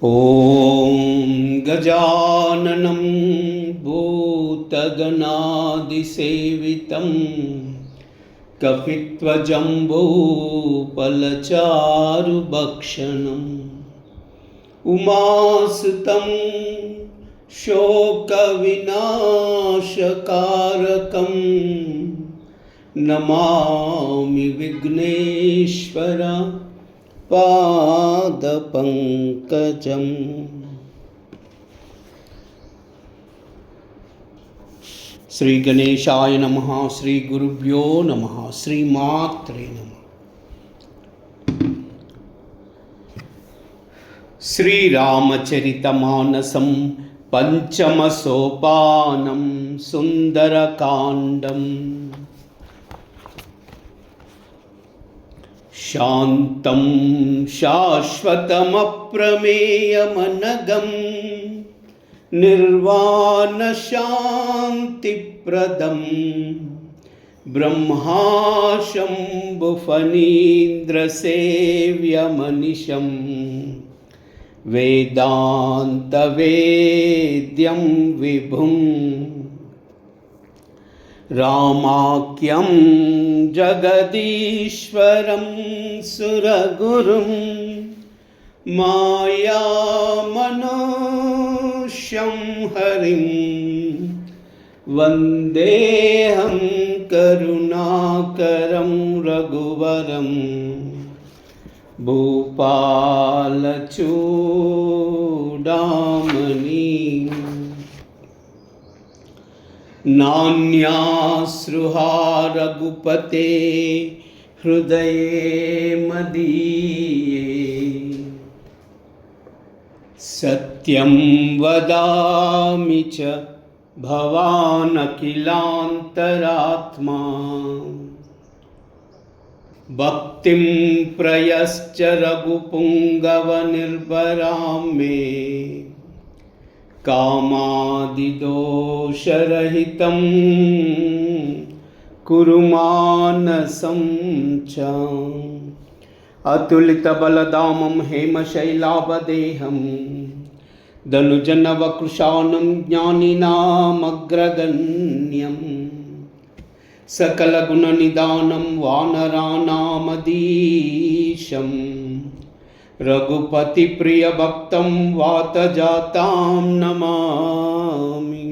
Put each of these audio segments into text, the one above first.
ॐ गजाननं भूतगणादिसेवितं कपित्वजम्बूफलचारुभक्षणम् उमासुतं शोकविनाशकारकं नमामि विघ्नेश्वर पादपङ्कजम्। श्री गणेशाय नमः। श्री गुरुभ्यो नमः। श्री मात्रे नमः। श्री रामचरितमानसं पंचम सोपानं सुंदरकांडम्। शान्तं शाश्वतमप्रमेयमनघं निर्वाणशान्तिप्रदं ब्रह्माशम्भुफणीन्द्रसेव्यमनिशं वेदान्तवेद्यं विभुम् रामाख्यं जगदीश्वरं सुरगुरुं मायामनुष्यं हरिं वन्देऽहं करुणाकरं रघुवरं भूपालचूडामणि। नान्याश्रुहा रघुपते हृदये मदीये सत्यं वदामि च भवान् अखिलान्तरात्मा भक्तिं प्रयश्च रघुपुङ्गवनिर्भरां मे कामादिदोषरहितं कुरु मानसं च। अतुलितबलधामं हेमशैलाभदेहं धनुजनवकृशानं ज्ञानिनामग्रगण्यं सकलगुणनिधानं वानराणामधीशं रघुपति प्रिय भक्तं वातजातां नमामि।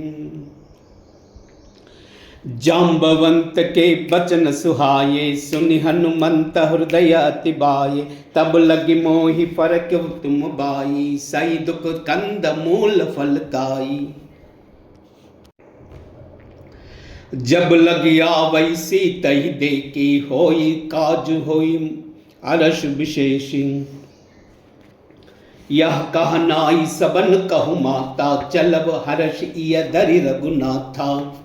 जाम्बवंत के बचन सुहाये सुनि हनुमंत हृदय अति बाये तब लगी मोहि फरक तुम बाई सई दुख कंद मूल फल खाई। जब लगिया वैसी तही देखी होई काज होई अरस विशेषी। यह कहनाई सबन कहु माता चलब हर्ष इय धरि रघुनाथा।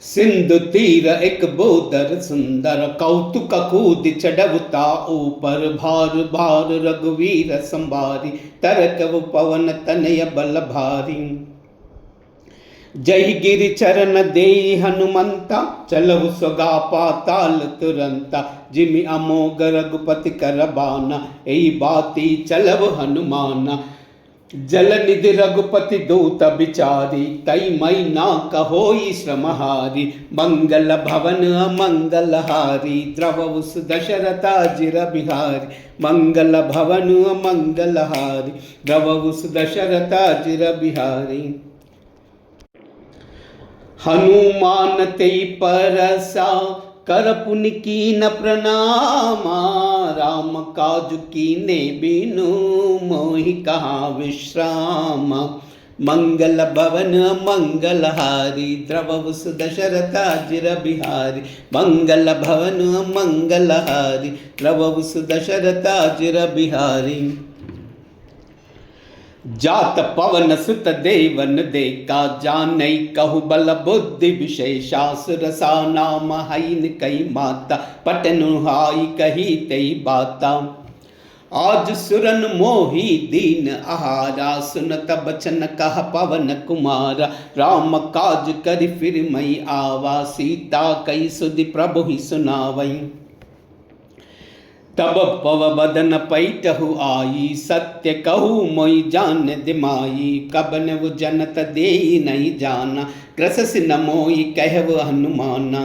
सिंधु तीर एक बोदर सुंदर कौतुक कूद चढ़वता ऊपर भार भार रघुवीर संभारी तरकव पवन तनय बल भारी। जय गिरि चरण दे हनुमंता चलहु स्वगा पाताल तुरंता। जिमि अमोघ रघुपति कर बाना एई बाती चलव हनुमाना। जल निधि रघुपति दूत बिचारी तई मई ना कहोई श्रमहारी। मंगल भवन अमंगलहारी द्रवहु सुदशरथा जिर बिहारी। मंगल भवन अमंगलहारी द्रवहु सुदशरथा जिर बिहारी। हनुमान तेई परसा कर पुनि कीन प्रणामा। राम काज कीने बिनु मोहि कहाँ विश्राम। मंगल भवन मंगलहारी द्रवहु सुदशरथा जिर बिहारी। मंगल भवन मंगलहारी द्रवहु सुदशरथा जिर बिहारी। जात पवन सुत देवन देका जानई कहु बल बुद्धि विशेषासुर सा नाम हईन कई माता। पटनु हाई कही तई बाता। आज सुरन मोही दीन आहारा सुनत बचन कह पवन कुमारा। राम काज करि फिर मई आवा सीता कई सुधि प्रभु ही सुनावई। तब पव बदन पैटहु आई, सत्य कहू मोई जान दिमाई। कबन वो जनत दे नहीं जाना, कृसस न मोई कहव हनुमाना।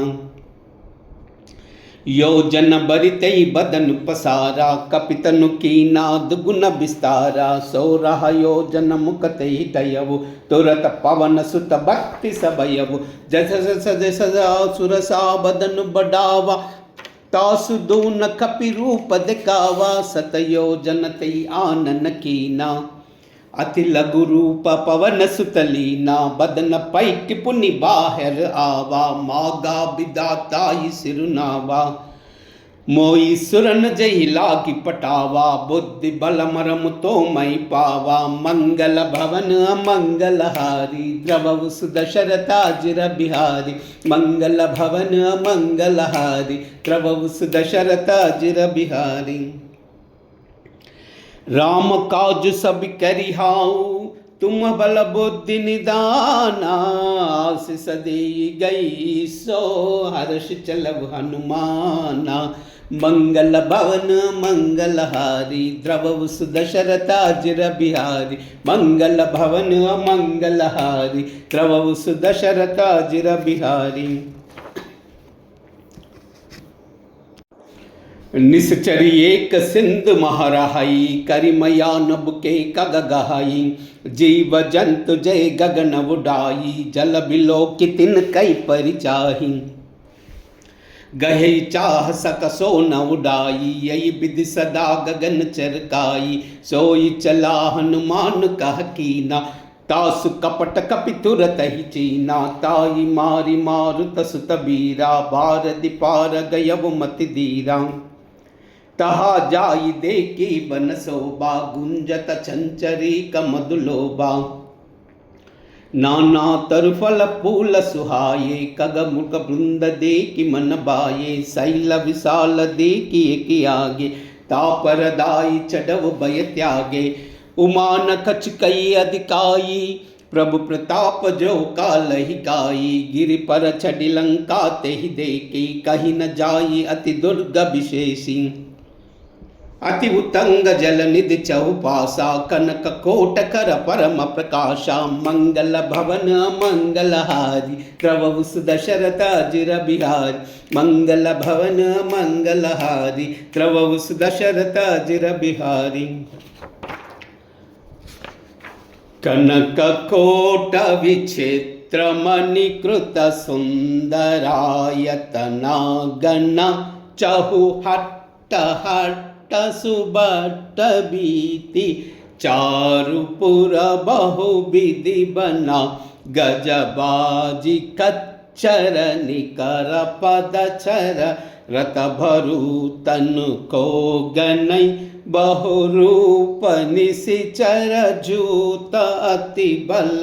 योजन बरितई बदन पसारा, कपितनु की नाद गुण विस्तारा। 16 योजन मुकतई दयवु, तुरत पवन सुत भक्ति सबयवु। जस जस सुरसा बदन बढ़ावा, तासु दून कपि रूप दिखावा। 7 योजन तई आनन कीना, अति लघु रूप पवन सुतलीना। बदन पैट पुनि बाहर आवा, मागा विदाताई सिरुनावा। मोई सुरन जई लागी पटावा, बुद्धि बल मरम तो मई पावा। मंगल भवन अमंगल हारी, द्रवउ सुदशरथा जिर बिहारी। मंगल भवन अमंगल हारी, द्रवउ सुदशरथा जिर बिहारी। राम काज सब करिहाऊ, तुम बल बुद्धि निदाना। आशीष देई गई सो, हर्ष चलब हनुमाना। मंगल भवन मंगल हारी, द्रवउ सुदशरथा जिर बिहारी। मंगल भवन मंगल हारी, द्रवउ सुदशरथा जिर बिहारी। निश्चरी एक सिंधु महरहाई, करिमया नभ के कग गहाई। जीव जंतु जय गगन उडाई, जल बिलो कितिन कई परिचाही। गहे चाह सक सो न उडाई, यही विधि सदा गगन चरकाई। सोई चला हनुमान कह कीना, तासु कपट कपि तुरत ही चीना। ताई मारी मारुत सुत बीरा, भारति पार गयव मति धीरा। तहा जाई देखी बन शोभा, गुंजत चंचरी कमदुलोबा। नाना तरफल फूल सुहाये, कग मुख बृंद देखी मन बाये। शैल विशाल देखी की आगे, तापर दाई चढ़व भय त्यागे। उमान कछ कई अधिकाई, प्रभु प्रताप जो काल ही काई। गिरि पर छड़ी लंका ते ही देखी, कहीं न जाई अति दुर्ग विशेषी। अति उतंग जल निधि चहुपासा, कनक कोट कर परम प्रकाशा। मंगल भवन मंगल हारी, द्रवउ सुदशरथा जिर बिहारी। मंगल भवन मंगल हारी, द्रवउ सुदशरथा जिर बिहारी। कनक कोट विचित्र मणिकृत सुंदरायतना। गण चहुहट्ट हट्ट सुबट बीती, चारुपुर बहु विधि बना। गजबाजी कच्चर निकर पदचर, रत भरु तनु को गनई। बहुरूप निशिचर जूत अति बल,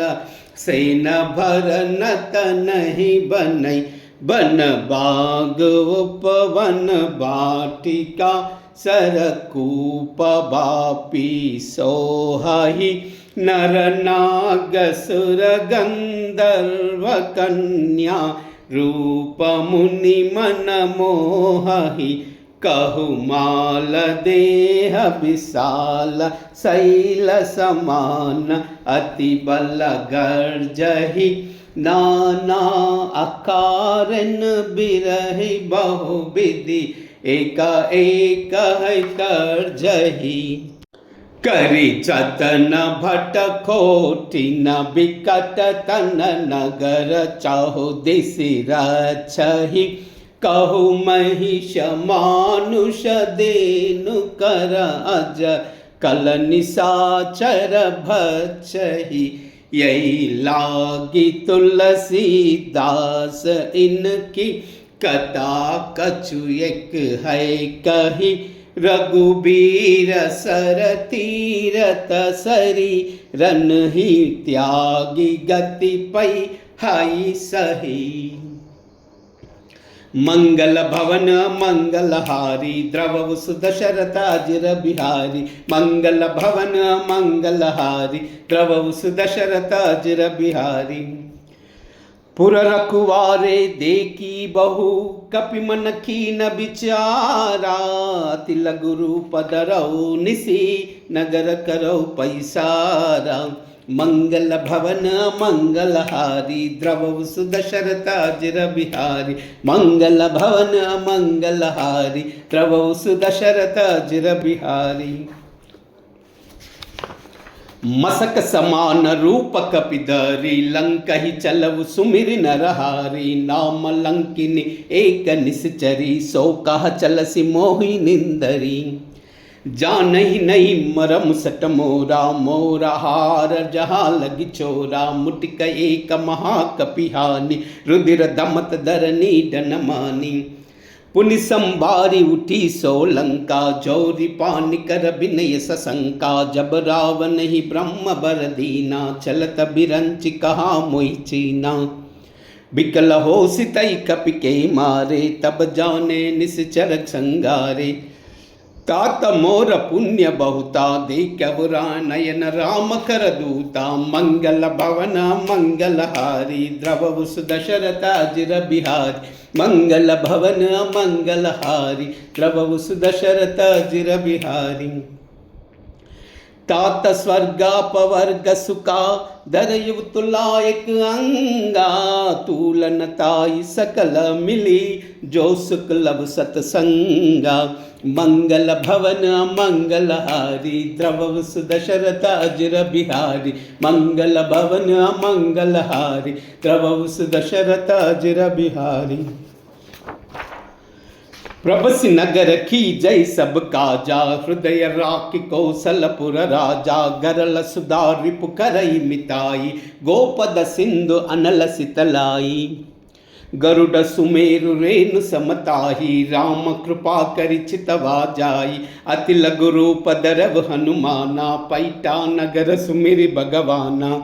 सेन भर नत नहीं बनई। बन बाग उपवन बाटिका, सरकूप बापी सोहाही। नर नाग सुर गंधर्व कन्या, रूप मुनि मन मोहहि। कहु माल देह विशाल, शैल समान अति बल गर्जहि। नाना अकारन बिरहि बहुविधि, एका एक है करजहि। करी जतन भट खोटी न बिकट तन, नगर चाहु दिसि रक्षहि। कहु महिष मानुष देनु कर अज, कल निशाचर भक्षहि। यही लागी तुलसीदास इनकी, कथा कछु एक है कही। रघुबीर सर तीरथ सरी, रन ही त्यागी गति पई हाई सही। मंगल भवन मंगल हारी, द्रवउ सुदशरथा जिर बिहारी। मंगल भवन मंगल हारी, द्रवउ सुदशरथा जिर बिहारी। पुर रखुवारे देखी बहु कपि मन कीन बिचारा तिल गुरु पदरौ निसी नगर करो पैसारा मंगल भवन मंगलहारी द्रवौ सुदशरथाजिर बिहारी मंगल भवन मंगलहारी द्रवौ सुदशरथाजिर बिहारी मसक समान रूप कपिधरी लंक ही चलव सुमिर नरहारी नाम लंकिनी एक निश्चरी सो कह चलसी मोहि निंदरी जान ही नहीं मरम सट मोरा मोरा हार जहाँ लगी चोरा मुटिक एक महाकपिहानी रुधिर दमत धरनी डनमानी पुनि संबारी उठी सोलंका जौरी पानी कर विनय सशंका जब रावण ही ब्रह्म बर दीना चलत बिरंच कहा मोहि चीना बिकल हो सितई कपि के मारे तब जाने निश्चर संगारे तात मोर पुण्य बहुता देखवरा नयन राम कर दूता मंगल भवन मंगलहारी द्रवौ सुदशरथाजिर बिहारी मंगल भवन मंगलहारी द्रवौ सुदशरथाजिर बिहारी तात स्वर्गापवर्ग सुका दरयु तुलायक अंगा तूलन ताई सकल मिली जो सुख लब सतसंगा मंगल भवन मंगलहारी द्रवौ सुदशरथाजिर बिहारी मंगल भवन मंगलहारी द्रवौ सुदशरथाजिर बिहारी प्रभसि नगर की जय सब काजा हृदय राखि कौशलपुर राजा गरल सुधा रिपु करई मिताई गोपद सिंधु अनल सितलाई गरुड़ सुमेरु रेणु समताही राम कृपा करि चितवा जाई अति लघु रूप धरव हनुमाना पैठा नगर सुमिरि भगवाना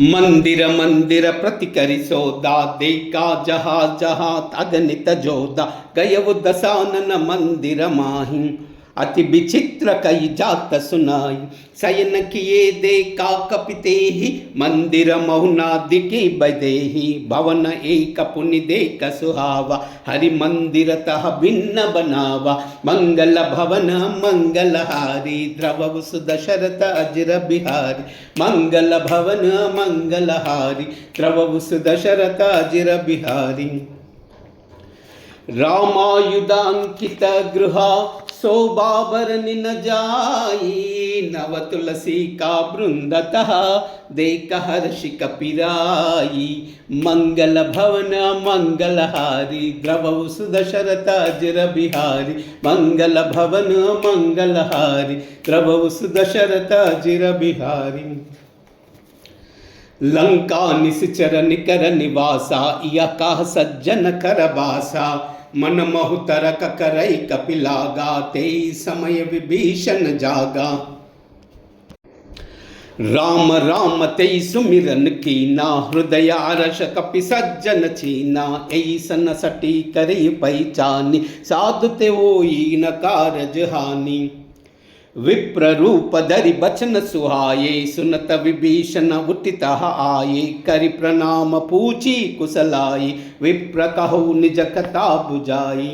मंदिर मंदिर प्रति करि सौदा देखा जहा जहा अगणित जोदा गयव दशानन मंदिर माही अति विचित्र कई जात सुनाई शयन किए देखा कपिते ही मंदिर महुनादिकी बदेही भवन एक पुनि देख सुहावा हरि मंदिर तह भिन्न बनावा मंगल भवन मंगलहारी द्रवौ सुदशरथाजिर बिहारी मंगल भवन मंगलहारी द्रवौ सुदशरथाजिर बिहारी रामायुधांकित गृहा शोभाभरणि न जाई नव तुलसी का बृंदतः देख हर्षि कपिराई मंगल भवन मंगलहारी द्रवौ सुदशरथाजिर बिहारी मंगल भवन मंगलहारी द्रवौ सुदशरथाजिर बिहारी लंका निश्चर निकर निवासा या काह सज्जन कर बासा मन महु तरक करई कपिलागा ते समय विभीषण जागा राम राम ते सुमिरन कीना हृदय अरस कपि सज्जन छीना ऐसन सटी करी पहचानी साधु ते होई न कारज हानि विप्र रूप धरि बचन सुहाये सुनत विभीषण उठित आये करि प्रणाम पूछी कुशलाई विप्र कहु निज कथा बुझाई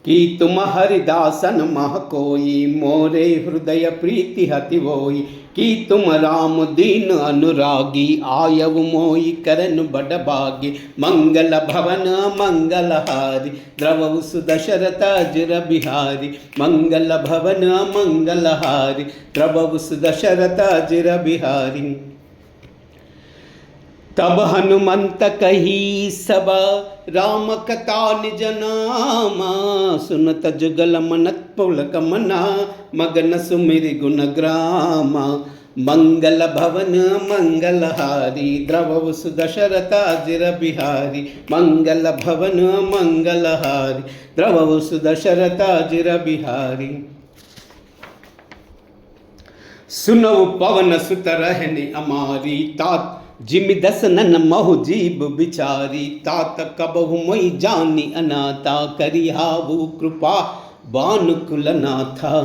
कि तुम हरिदासन मह कोई मोरे हृदय प्रीति हति वोई कि तुम राम दीन अनुरागी आयव मोई करन बड़ भागी मंगल भवन मंगलहारी द्रवौ सुदशरथाजिर बिहारी मंगल भवन मंगलहारी द्रवौ सुदशरथाजिर बिहारी तब हनुमंत कही सब राम कथा निज नामा सुनत जुगल मनत पुलक मना मगन सुमिरि गुण ग्रामा मंगल भवन मंगलहारी द्रवौ सुदशरथाजिर बिहारी मंगल भवन मंगलहारी द्रवौ सुदशरथाजिर बिहारी सुनौ पवन सुत रहनि अमारी तात जिमि दसनन महु जीव बिचारी तात कबहु मोहि जानी अनाथा करिहावु कृपा बानुकुल नाथा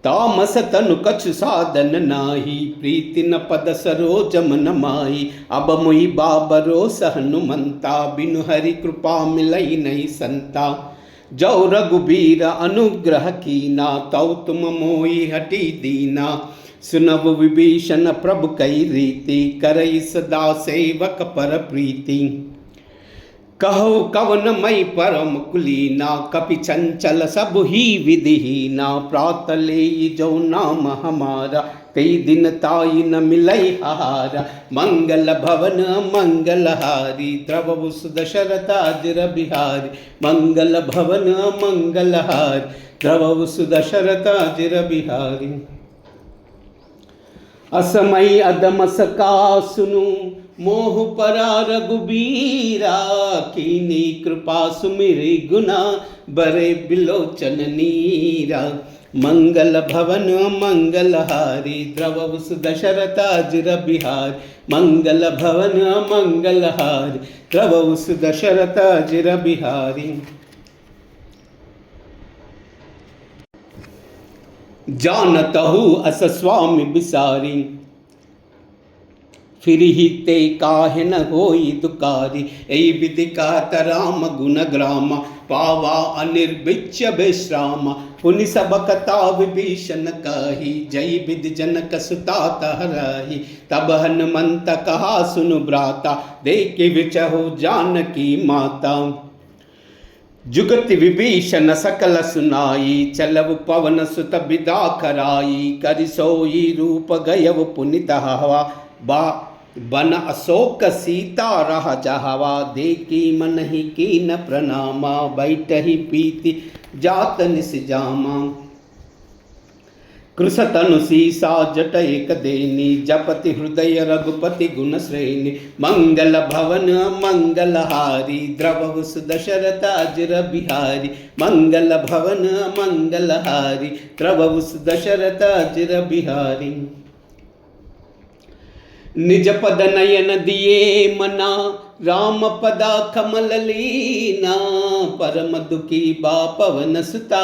तामस तनु कछु साधन नाही, प्रीति न पद सरोज मन माही। अब मुहि बाबरो सहनुमंता, बिनु हरि कृपा मिलई नहीं संता। जो रघुबीर अनुग्रह कीना, तौ तुम मोहि हटी दीना। सुनब विभीषण प्रभु कई रीति, करई सदा सेवक पर प्रीति। कहो कवन मई परम कुलीना, कपि चंचल सब ही विधिहीना। प्रात ले जो नाम हमारा, कई दिन ताई न मिलई हारा। मंगल भवन मंगलहारी, द्रवहु सुदशरथ अजिर बिहारी। मंगल भवन मंगलहारी, द्रवहु सुदशरथ अजिर बिहारी। असमय अदम सका सुनु, मोह परा रघुबीरा। कीनी कृपा सुमिरि गुना, बरे बिलोचन नीरा। मंगल भवन मंगलहारी, द्रवहु सुदशरथ अजिर बिहारी। मंगल भवन मंगलहारी, द्रवहु सुदशरथ अजिर बिहारी। जानतहु अस स्वामी बिसारी, फिर ही ते काहे न होई दुकारी। ऐ विधि कहत राम गुण ग्रामा, पावा अनिर्बिच्य विश्रामा। पुनि सब कथा विभीषण कही, जय विधि जनक सुता तहरही। तब हनुमंत कहा सुनु भ्राता, देख विचहु जानकी माता। जुगति विभीषण सकल सुनाई, चलव पवन सुत बिदा कराई। करि सोई रूप गयव पुनित हवा, बन अशोक सीता रह जहवा। देखी मन ही कीन प्रणामा, बैठही पीति जात निस जामा। कृशतनु सीसा जट एक देनी, जपति हृदय रघुपति गुण श्रेणी। मंगल भवन मंगलहारी, द्रवहु सुदशरथ अजिर बिहारी। मंगल भवन मंगलहारी, द्रवहु सुदशरथ अजिर बिहारी। निज पद नयन दिए मना, राम पदा कमल लीना। परम दुखी बा पवन सुता,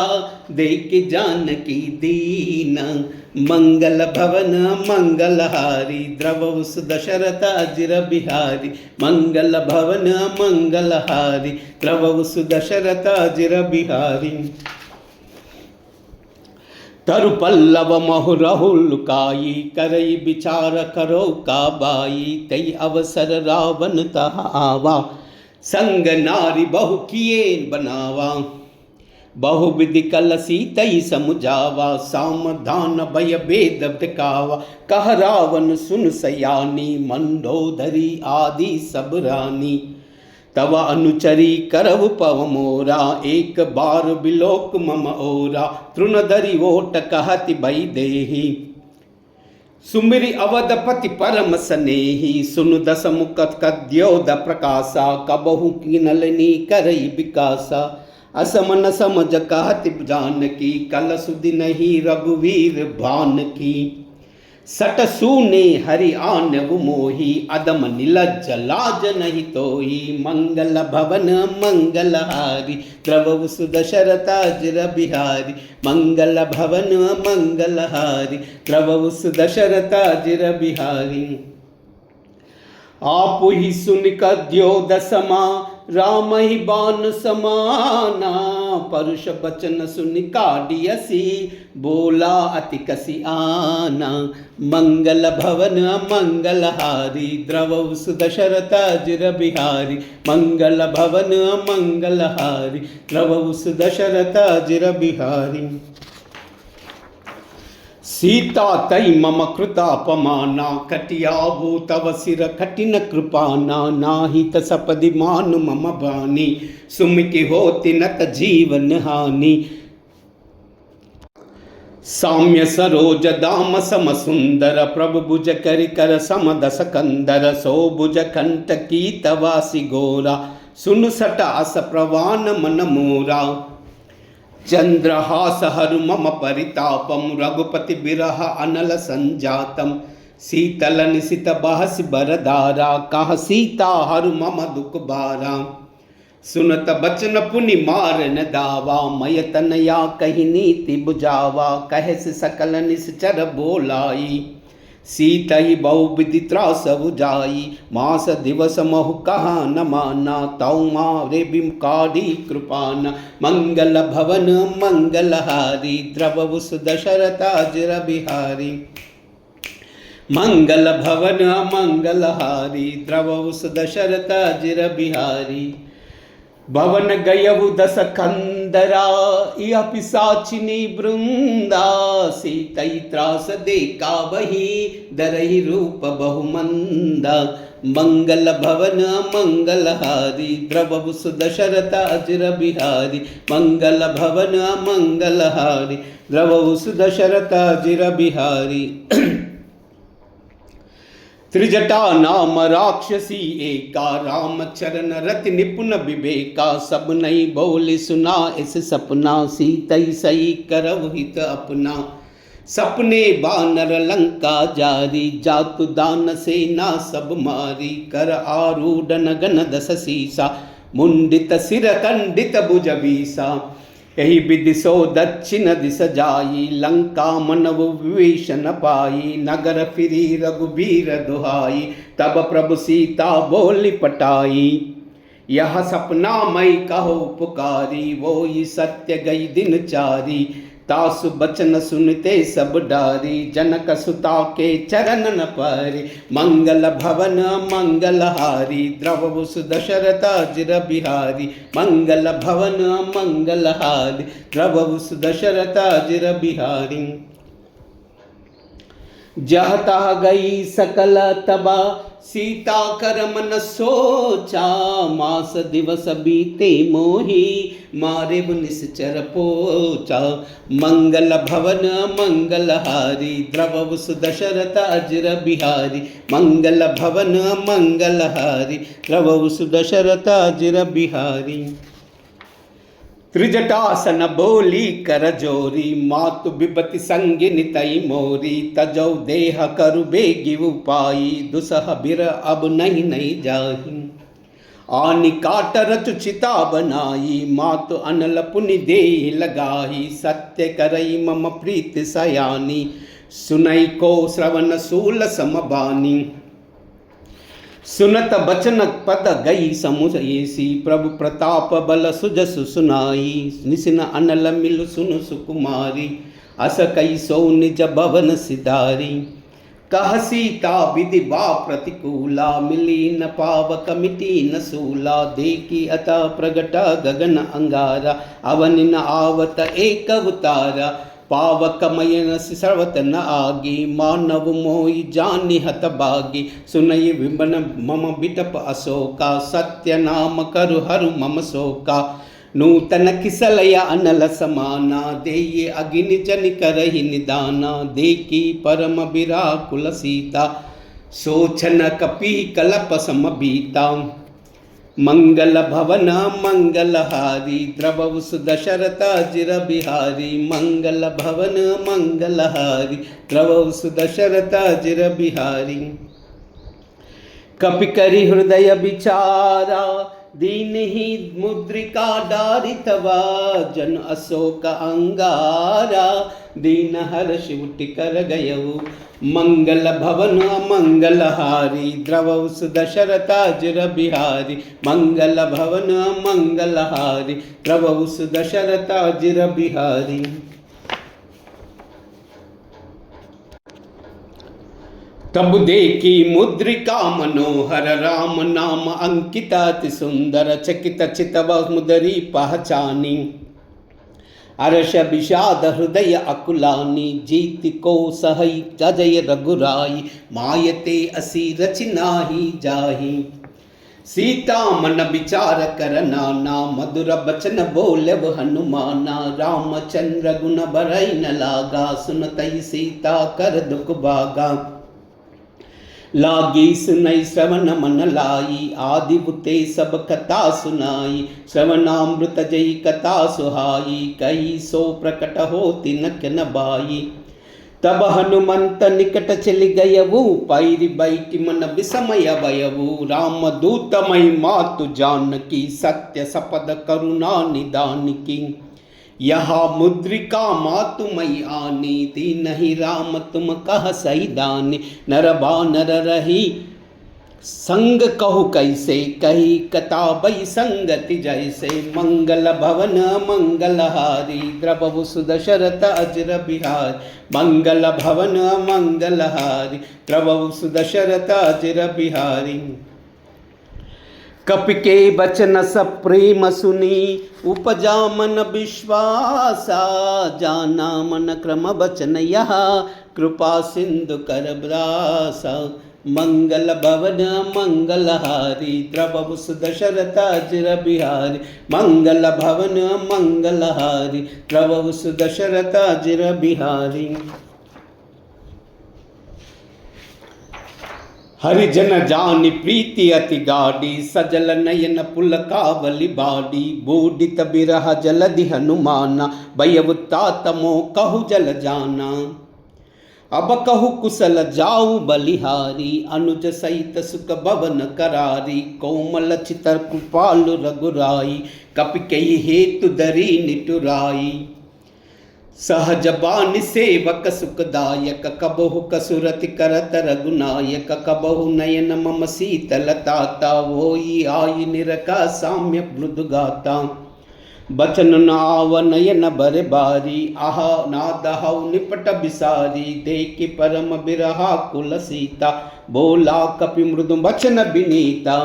देख जानकी दीना। मंगल भवन मंगलहारी, द्रवहु सुदशरथ अजिर बिहारी। मंगल भवन मंगलहारी, द्रवहु सुदशरथ अजिर बिहारी। तरु पल्लव महु रहु लुकाई, करई विचार करो काबाई। तई अवसर रावण तह आवा, संग नारी बहु किए बनावा। बहु विधि कलसी तई समुझावा, सामधान भय भेद बिकावा। कह रावण सुन सयानी, मंडोदरी आदि सब रानी। तव अनुचरी करव पव मोरा, एक बार बिलोक मम ओरा। तृणधरि ओट कहति भई देहि, सुमिरि अवधपति परम स्नेही। सुनु दस मुख कद्योद प्रकाशा, कबहु किनलनी करई विकासा। असमन समझ कहति जानकी, कल सुधि नहीं रघुवीर भान की। सट सूने हरि आनव मोही, अदम नीलज लाज नहीं तोही। मंगल भवन मंगलहारी, द्रवहु सुदशरथ अजिर बिहारी। मंगल भवन मंगलहारी, द्रवहु सुदशरथ अजिर बिहारी। आपु ही सुन कद्योद समा, राम ही बान समाना। परुष बचन सुन काडियसी, बोला अति कसी आना। मंगल भवन मंगलहारी, द्रवहु सुदशरथ अजिर बिहारी। मंगल भवन मंगलहारी, द्रवहु सुदशरथ अजिर बिहारी। सीता तई मम कृतापमाना, कटियावो तव सिर कठिन कृपाना। नाहित सपदि मानु मम बानी, सुमिति होति नत जीवन हानि। साम्य सरोज दाम सम सुंदर, प्रभु भुज करि कर सम दस कंदर। सो भुज कंठ की तवासी गोरा, सुनु सटास प्रवान मन मोरा। चंद्रहास हरु मम परितापम, रघुपति बिरह अनल संजातम। शीतल निशित बहस बरदारा, कह सीता हरु मम दुख बारा। सुनत बचन पुनि मारन दावा, मय तनया कही नीति बुझावा, कहस सकल निश्चर बोलाई, सीतई बहु विधि त्रास बुझाई, मास दिवस महु कहा न माना, तौ मारे बिमकारी कृपाना, मंगल भवन मंगलहारी, द्रवहु सुदशरथ अजिर बिहारी, मंगल भवन मंगलहारी, द्रवहु सुदशरथ अजिर बिहारी, भवन गयहु दस कंदरा, यह पिशाचिनी वृंदा, सीतई त्रास देखा वही, दरहि रूप बहुमंदा, मंगल भवन मंगलहारी, द्रवहु सुदशरथ अजिर बिहारी, मंगल भवन मंगलहारी, द्रवहु सुदशरथ अजिर बिहारी। त्रिजटा नाम राक्षसी एका, राम चरण रति निपुण विवेका, सब नहीं बोली सुना इस सपना, सीतई सही करव हित अपना, सपने बानर लंका जारी, जातु दान सेना सब मारी, कर आरूढ़ नगन दस सीसा, मुंडित सिर खंडित भुज बीसा, यही विधि सो दक्षिण दिस जाई, लंका मनव विभीषण पाई, नगर फिरी रघुबीर दुहाई, तब प्रभु सीता बोली पटाई, यह सपना मई कहो पुकारी, वो ही सत्य गई दिन चारी, तासु बचन सुनते सब डारी, जनक सुता के चरण न पारी, मंगल भवन मंगलहारी, द्रवहु सुदशरथ अजिर बिहारी, मंगल भवन मंगलहारी, द्रवहु सुदशरथ अजिर बिहारी, जह तह गई सकल तबा, सीता कर मन सोचा, मास दिवस बीते मोही, मारे निश्चर पोचा, मंगल भवन मंगलहारी, द्रवहु सुदशरथ अजिर बिहारी, मंगल भवन मंगलहारी, द्रवहु सुदशरथ अजिर बिहारी, त्रिजटासन बोली कर जोरी, मातु विपति संगिनी तई मोरी, तजौ देह करु बेगी उपाई, दुसह बिर अब नहीं नहीं जाही, आनि काट रचु चिता बनाई, मातु अनल पुनि देहि लगाही, सत्य करई मम प्रीति सयानी, सुनई को श्रवण सूल समबानी, सुनत बचन पद गई समुझेसी, प्रभु प्रताप बल सुजसु सुनाई, निसिन अनल मिलु सुनु सुकुमारी, अस कई सो निज भवन सिधारी, कह सीता विधि बा प्रतिकूला, मिली न पावक मिटी न सूला, देखी अतः प्रगटा गगन अंगारा, अवन न आवत एक अवतारा, पावक मयन सर्वत न आगी, मानव मोहि जानि हत बागी, सुनई विमन मम बिटप अशोका, सत्य नाम करु हरु मम शोका, नूतन किसलया अनल समाना, देये अग्नि जन करहि निदाना, देखी परम विराकुल सीता, सोचन कपि कलप समबीता, मंगल भवन मंगलहारी, द्रवहु सुदशरथ अजिर बिहारी, मंगल भवन मंगलहारी, द्रवहु सुदशरथ अजिर बिहारी, कपि करि हृदय विचारा, दीन ही मुद्रिका डारितवा, जन अशोक अंगारा, दीन हर्ष उठि कर गयऊ, मंगल भवन मंगलहारी, द्रवहु सुदशरथ अजिर बिहारी, मंगल भवन मंगलहारी, द्रवहु सुदशरथ अजिर बिहारी, तब देखी मुद्रिका मनोहर, राम नाम अंकित अति सुंदर, चकित चितव मुदरी पहचानी, अरश विषाद हृदय अकुलानी, जीति को सहई अजय रघुराई, मायते असी रचनाही जाही, सीता मन विचार कर नाना, मधुर बचन बोलब हनुमाना, रामचंद्र गुण बरई न लागा, सुनतई सीता कर दुख भागा, लागी सुनई श्रवण मन लाई, आदि बुते सब कथा सुनाई, श्रवणामृत जई कथा सुहाई, कही सो प्रकट होति न बाई, तब हनुमंत निकट चलि गयवु पैरि बैठि मन विस्मय भयवु राम दूतमय मातु जानकी सत्य सपद करुणा निदान की यहाँ मुद्रिका मातुमई आनी दीनहि राम तुम कह सही दानी नर बानर रही संग कहु कैसे कही कताबई संगति जैसे मंगल भवन मंगलहारी द्रवहु सुदशरथ अजर बिहार मंगल भवन मंगलहारी द्रवहु सुदशरथ अजर बिहारी कपि के बचन सब प्रेम सुनी उपजा मन विश्वासा जाना मन क्रम बचन यहाँ कृपा सिंधु कर ब्रासा मंगल भवन मंगलहारी द्रवहु सुदशरथ अजर बिहारी मंगल भवन मंगलहारी द्रवहु सुदशरथ अजर बिहारी हरिजन जानि प्रीति अति गाढ़ी सजल नयन पुलकावली बाड़ी बूढ़ित बिरह जलधि हनुमाना भयउ तात मोह कहु जल जाना अब कहु कुशल जाऊ बलिहारी अनुज सहित सुख भवन करारी कोमल चितर कृपालु रघुराई कपि कई हेतु दरी निटुराई सहज बानि सेवक सुखदायक कबहु कसुरति करत रघुनायक कबहु नयन मम शीतलताता वोई आई निरका साम्य मृदुगाता बचन नाव नयन बर बारी आह नादहु निपट बिसारी देखि परम बिरहा कुल सीता बोला कपि मृदु बचन बिनीता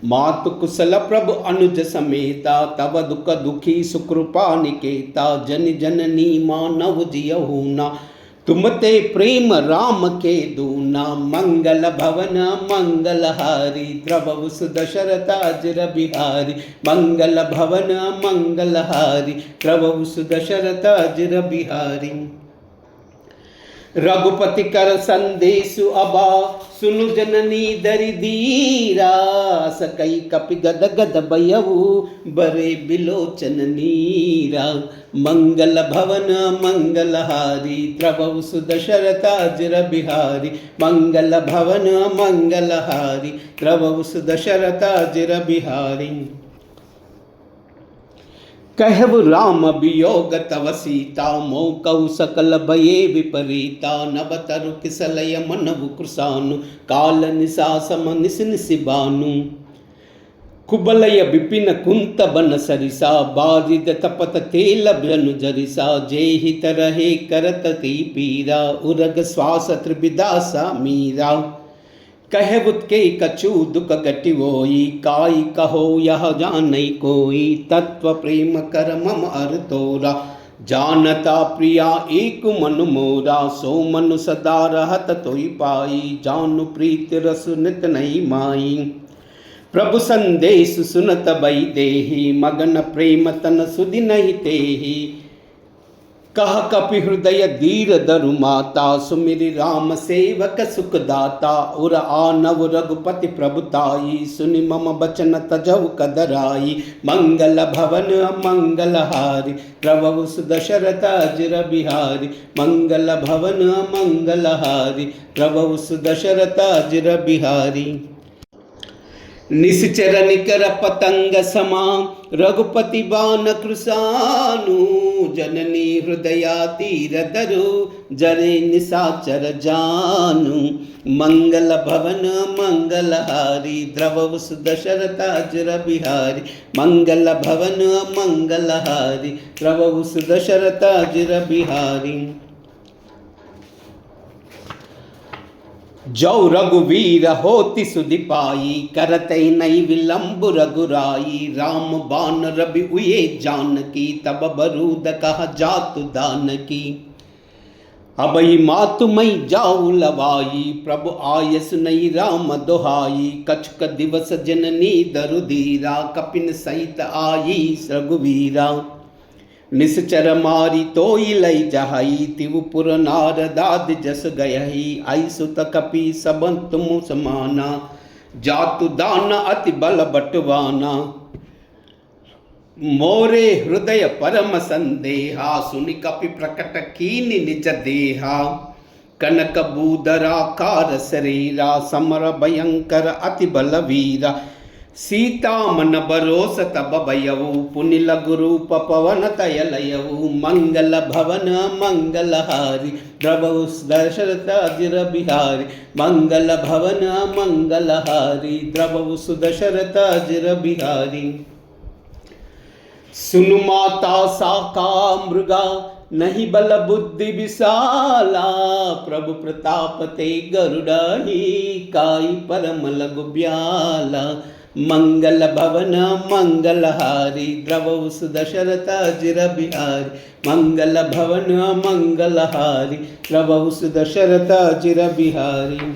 मातु कुशल प्रभु अनुज समेता तब दुख दुखी सुकृपा निकेता जन जननी मानव जियहूना तुम ते प्रेम राम के दूना मंगल भवन मंगलहारी द्रवहु सुदशरथ अजर बिहारी मंगल भवन मंगलहारी द्रवहु सुदशरथ अजर बिहारी रघुपति कर संदेशु अबा सुनु जननी दरि धीरा सकई कपि गद गद भयउ बरे बिलोचन नीरा मंगल भवन मंगलहारी द्रवहु सुदशरथ अजर बिहारी मंगल भवन मंगलहारी द्रवहु सुदशरथ अजर बिहारी कहु राम वियोग तव सीता मोह कहु सकल भये विपरीता नव तरु किसलय मनवु कृसानु काल निशा सम निस निशिबानु कुबलय विपिन कुंत बन सरिसा बारिद तपत तेल भनु जरिसा जेहि तरहे करत ती पीरा उरग श्वास त्रिविदासा मीरा कहबुत के कछु दुख गति होई काई कहो यह जानई कोई तत्व प्रेम कर मम अर तोरा जानता प्रिया एक मनु मोरा सो मनु सदा रहत तोई पाई जानु प्रीत रस नित नहीं माई प्रभु संदेश सुनत बई देही मगन प्रेम तन सुधि नहीं तेही कह कपि हृदय धीर धरु माता सुमिरि राम सेवक सुखदाता उर आनव रघुपति प्रभुताई सुनि मम बचन तजहु कदराई मंगल भवन मंगलहारी द्रवहु सुदशरथ अजर बिहारी मंगल भवन मंगलहारी द्रवहु सुदशरथ अजर बिहारी निश्चर निकर पतंग समा रघुपति बान कृसानु जननी हृदया तीर धरु जरे निशाचर जानु मंगल भवन मंगलहारी द्रवहु सुदशरथ अजर बिहारी मंगल भवन मंगलहारी द्रवहु सुदशरथ अजर बिहारी जौ रघुवीर होति सुधि पाई करते नहीं विलंब रघुराई राम बान रवि उये जानकी तब बरूद कह जातु दानकी अबई मातुमई जाऊ लवाई प्रभु आयस नहीं राम दोहाई कछुक दिवस जननी दरुधीरा कपिन सहित आई रघुवीरा निश्चर मारी तोई लई जहाई तिवपुर नारदाद जस गयही आई सुत कपि सबन तुम समाना जातु दान अति बल बटवाना मोरे हृदय परम संदेहा सुनि कपि प्रकट कीनि निज देहा कनक बूदराकार शरीरा समर भयंकर अति बलवीरा सीता मन बरोस तब भयऊ पुनि लघु रूप पवन तयलयऊ मंगल भवन मंगलहारी द्रवऊ दशरथ अजिर बिहारी मंगल भवन मंगलहारी द्रवऊ सुदशरथ अजिर बिहारी। सुनु माता साका मृगा नहीं बल बुद्धि विशाला प्रभु प्रताप ते गरुड़ाही काई परम लघु ब्याला मंगल भवन मंगलहारी द्रवऊ सुदशरथ अजिर बिहारी मंगल भवन मंगलहारी द्रवऊ सुदशरथ अजिर बिहारी।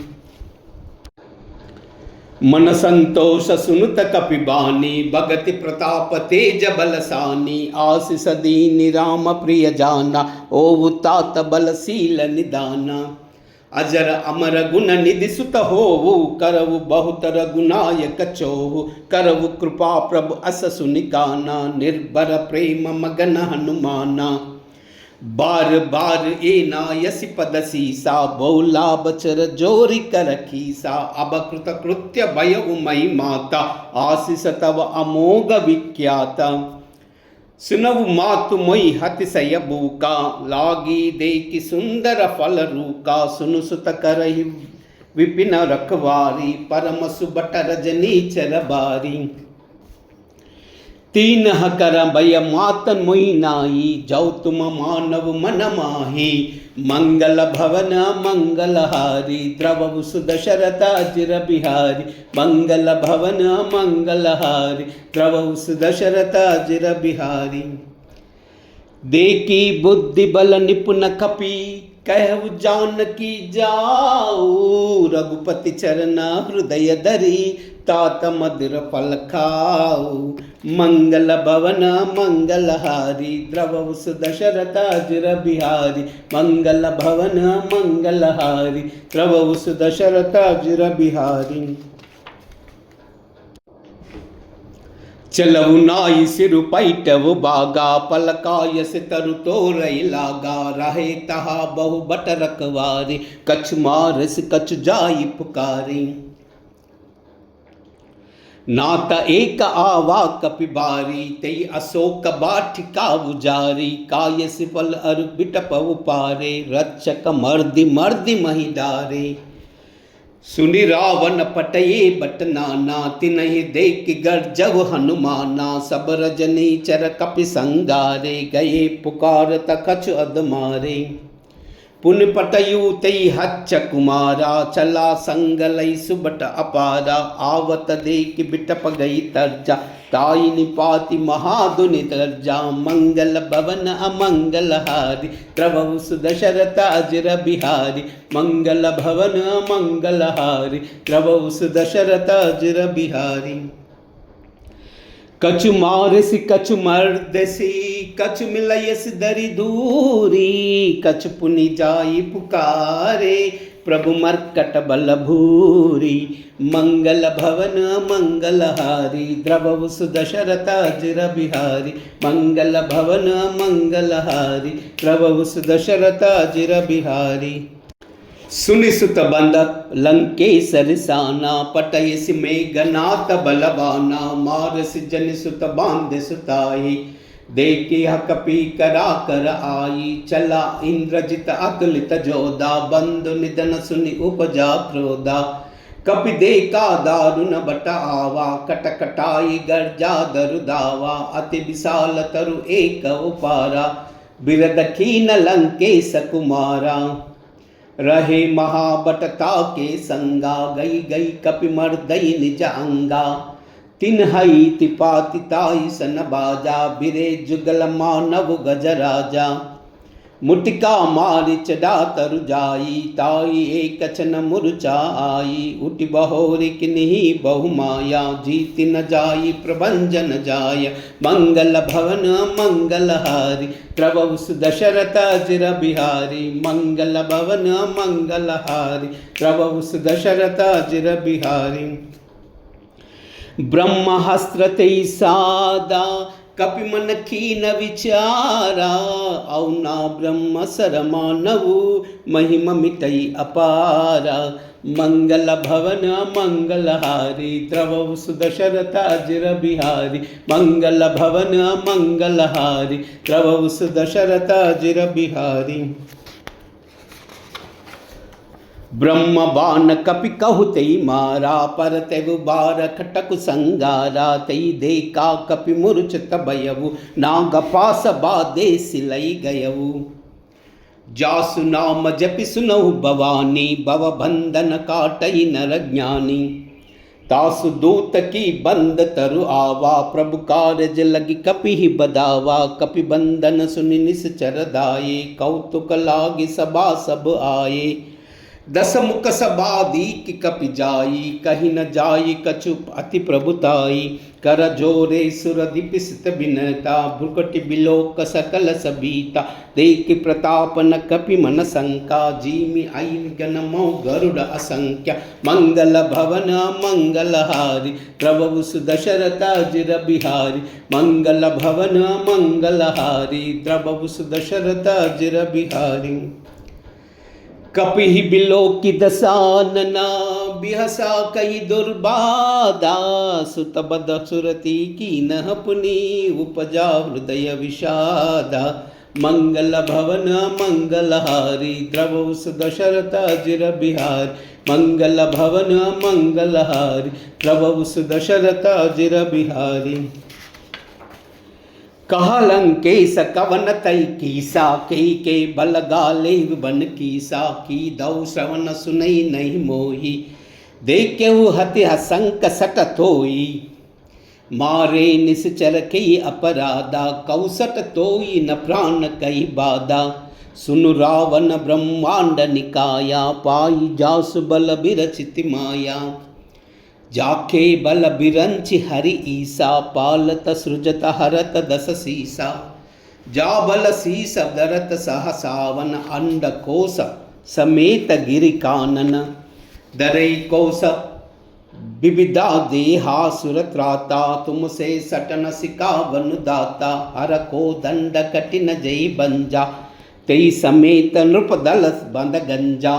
मन संतोष सुनुत कपिबानी भगति प्रताप तेज बलसानी आशीष दीनि राम प्रिय जाना ओवु तात बलशील निदाना अजर अमर गुण निधि सुत होवु करवु बहुतर गुनायक चोहु करवु कृपा प्रभु अस सुनिकाना निर्भर प्रेम मगन हनुमाना बार बार ए नायसि पद सीसा बहुला बचर जोरी कर खीसा अब कृत कृत्य भय उमई माता आशीष तव अमोघ विख्याता सुनवु मातु मोई हतिशय बूका लागी देखि सुंदर फल रूका सुनु सुत करहि विपिन रखवारी परम सुबट रजनी चर बारी तीन कर भय मातन मोहि नाई जौ तुम मानव मन माही मंगल भवन मंगलहारी द्रवऊ सुदशरथ अजिर बिहारी मंगल भवन मंगलहारी द्रवऊ सुदशरथ अजिर बिहारी। देखी बुद्धि बल निपुण कपि कहु जानकी जाऊ रघुपति चरण हृदय धरी तात मधुर फल खाऊ मंगल भवन मंगलहारी द्रवऊ सुदशरथ अजिर बिहारी मंगल भवन मंगलहारी द्रवऊ सुदशरथ अजिर बिहारी। चलऊ नाई सिरु पैटव बागा पलकाय से तरु तोरई लागा रहे तहा बहु बट रखवारी कछ मारस कछ जाई पुकारी नात एक आवा कपिबारी तई अशोक बाटिका उजारी काय सिफल अरु बिटप उपारे रक्षक मर्दि मर्दि मही डारे सुनि रावण पटये बट नाना तिनहि देख गर्जव हनुमाना सब रजनी चर कपि संगारे गए पुकार तकछ अदमारे पुन पटयु तई हच्च कुमारा चला संग लई सुबट अपारा आवत देख बिटप गई तर्जा ताई निपाति महादुनि तर्जा मंगल भवन अमंगलहारी द्रवऊ सुदशरथ अजिर बिहारी मंगल भवन मंगलहारी द्रवऊ सुदशरथ अजिर बिहारी। कछु मारसी कछु मर्दसी कछु मिलयस दरि दूरी कछु पुनि जाई पुकारे प्रभु मर्कट बल भूरी मंगल भवन मंगलहारी द्रवऊ सुदशरथ अजिर बिहारी मंगल भवन मंगलहारी द्रवऊ सुदशरथ अजिर बिहारी। सुनि सुत बंद लंकेश रिसाना पटयसि मेघनाथ बलवाना मारसि जन सुत बांध सुताई देखे कपि करा कर आई चला इंद्रजित अतुलित जोधा बंधु निधन सुनि उपजा क्रोधा कपि देखा दारुण बट आवा कटकटाई गर्जा दरु दावा अति विशाल तरु एक उपारा बिरद खीन लंकेश कुमारा रहे महाबटता के संगा गई गई कपि मर्दई निज अंगा तिन्हई तिपाति ताई सन बाजा बिरे जुगल मानव गजराजा मुटिका मारि चढ़ा तरु जाई ताई एक छन मुरचा आई उठि बहोरी किन्ही बहु माया जीति न जाई प्रभंजन जाय मंगल भवन मंगलहारी द्रवऊ सुदशरथ अजिर बिहारी मंगल भवन मंगलहारी द्रवऊ सुदशरथ अजिर बिहारी। ब्रह्महस्त्र ते सादा कपि मन खीन विचारा, औना ब्रह्म सर मानवु, महिमा मिटई अपारा। मंगल भवन मंगलहारी, द्रवौ सुदशरथ अजिर बिहारी। मंगल भवन मंगलहारी, द्रवौ सुदशरथ अजिर बिहारी। ब्रह्म बाण कपि कहु तेई मारा, पर तेव बार खटकु संगारा। तेई देखा कपि मूर्छित भयउ, नाग पास बाधे सिलई गयउ। जासु नाम जपि सुनहु भवानी, भव बंधन काटई नर ज्ञानी। तासु दूत की बंद तरु आवा, प्रभु कारज लगी कपि ही बदावा। कपि बंधन सुनि निश्चर दाये, कौतुक लागी सभा सब आये। दस मुख सबादी की कपि जाई, कहीं न जाई कछुप अति प्रभुताई। कर जोरे सुर दिपिसित बिनता, भ्रुकटि बिलोक सकल सबीता। देख प्रताप न कपि मन शंका, जीमि आइन गणमो गरुड़ असंख्य। मंगल भवन मंगलहारी, प्रभु सुदशरथ अजिर बिहारी। मंगल भवन मंगलहारी, प्रभु सुदशरथ अजिर बिहारी। कपिहि बिलोकि दसानना, बिहसा कई दुर्बाधा। सुत बद सुरति कीनह पुनि, उपजा हृदय विषादा। मंगल भवन मंगलहारी, द्रवौ सुदशरथ अजिर बिहारी। मंगल भवन मंगलहारी, द्रवौ सुदशरथ अजिर बिहारी। कहा लंकेश कवन तई कीसा, के बल गाले बन कीसा। की दौ श्रवण सुनई नहीं मोही, देख्यहु हति हसंक सट थोई। मारे निश्चर कई अपराधा, कौसट तोई न प्राण कई बाधा। सुनु रावण ब्रह्मांड निकाया, पाई जासु बल बिरचित माया। जाके बल बिरंचि हरि ईसा, पालत सृजत हरत दस सीसा। जा बल शीस दरत सहसावन, अंड कोश समेत गिरि कानन। दरई कोश विविधा देहा सुरत्राता, तुमसे सटन सिकावन दाता। हर को दंड कठिन जय बंजा, तेई समेत नृप दल बंद गंजा।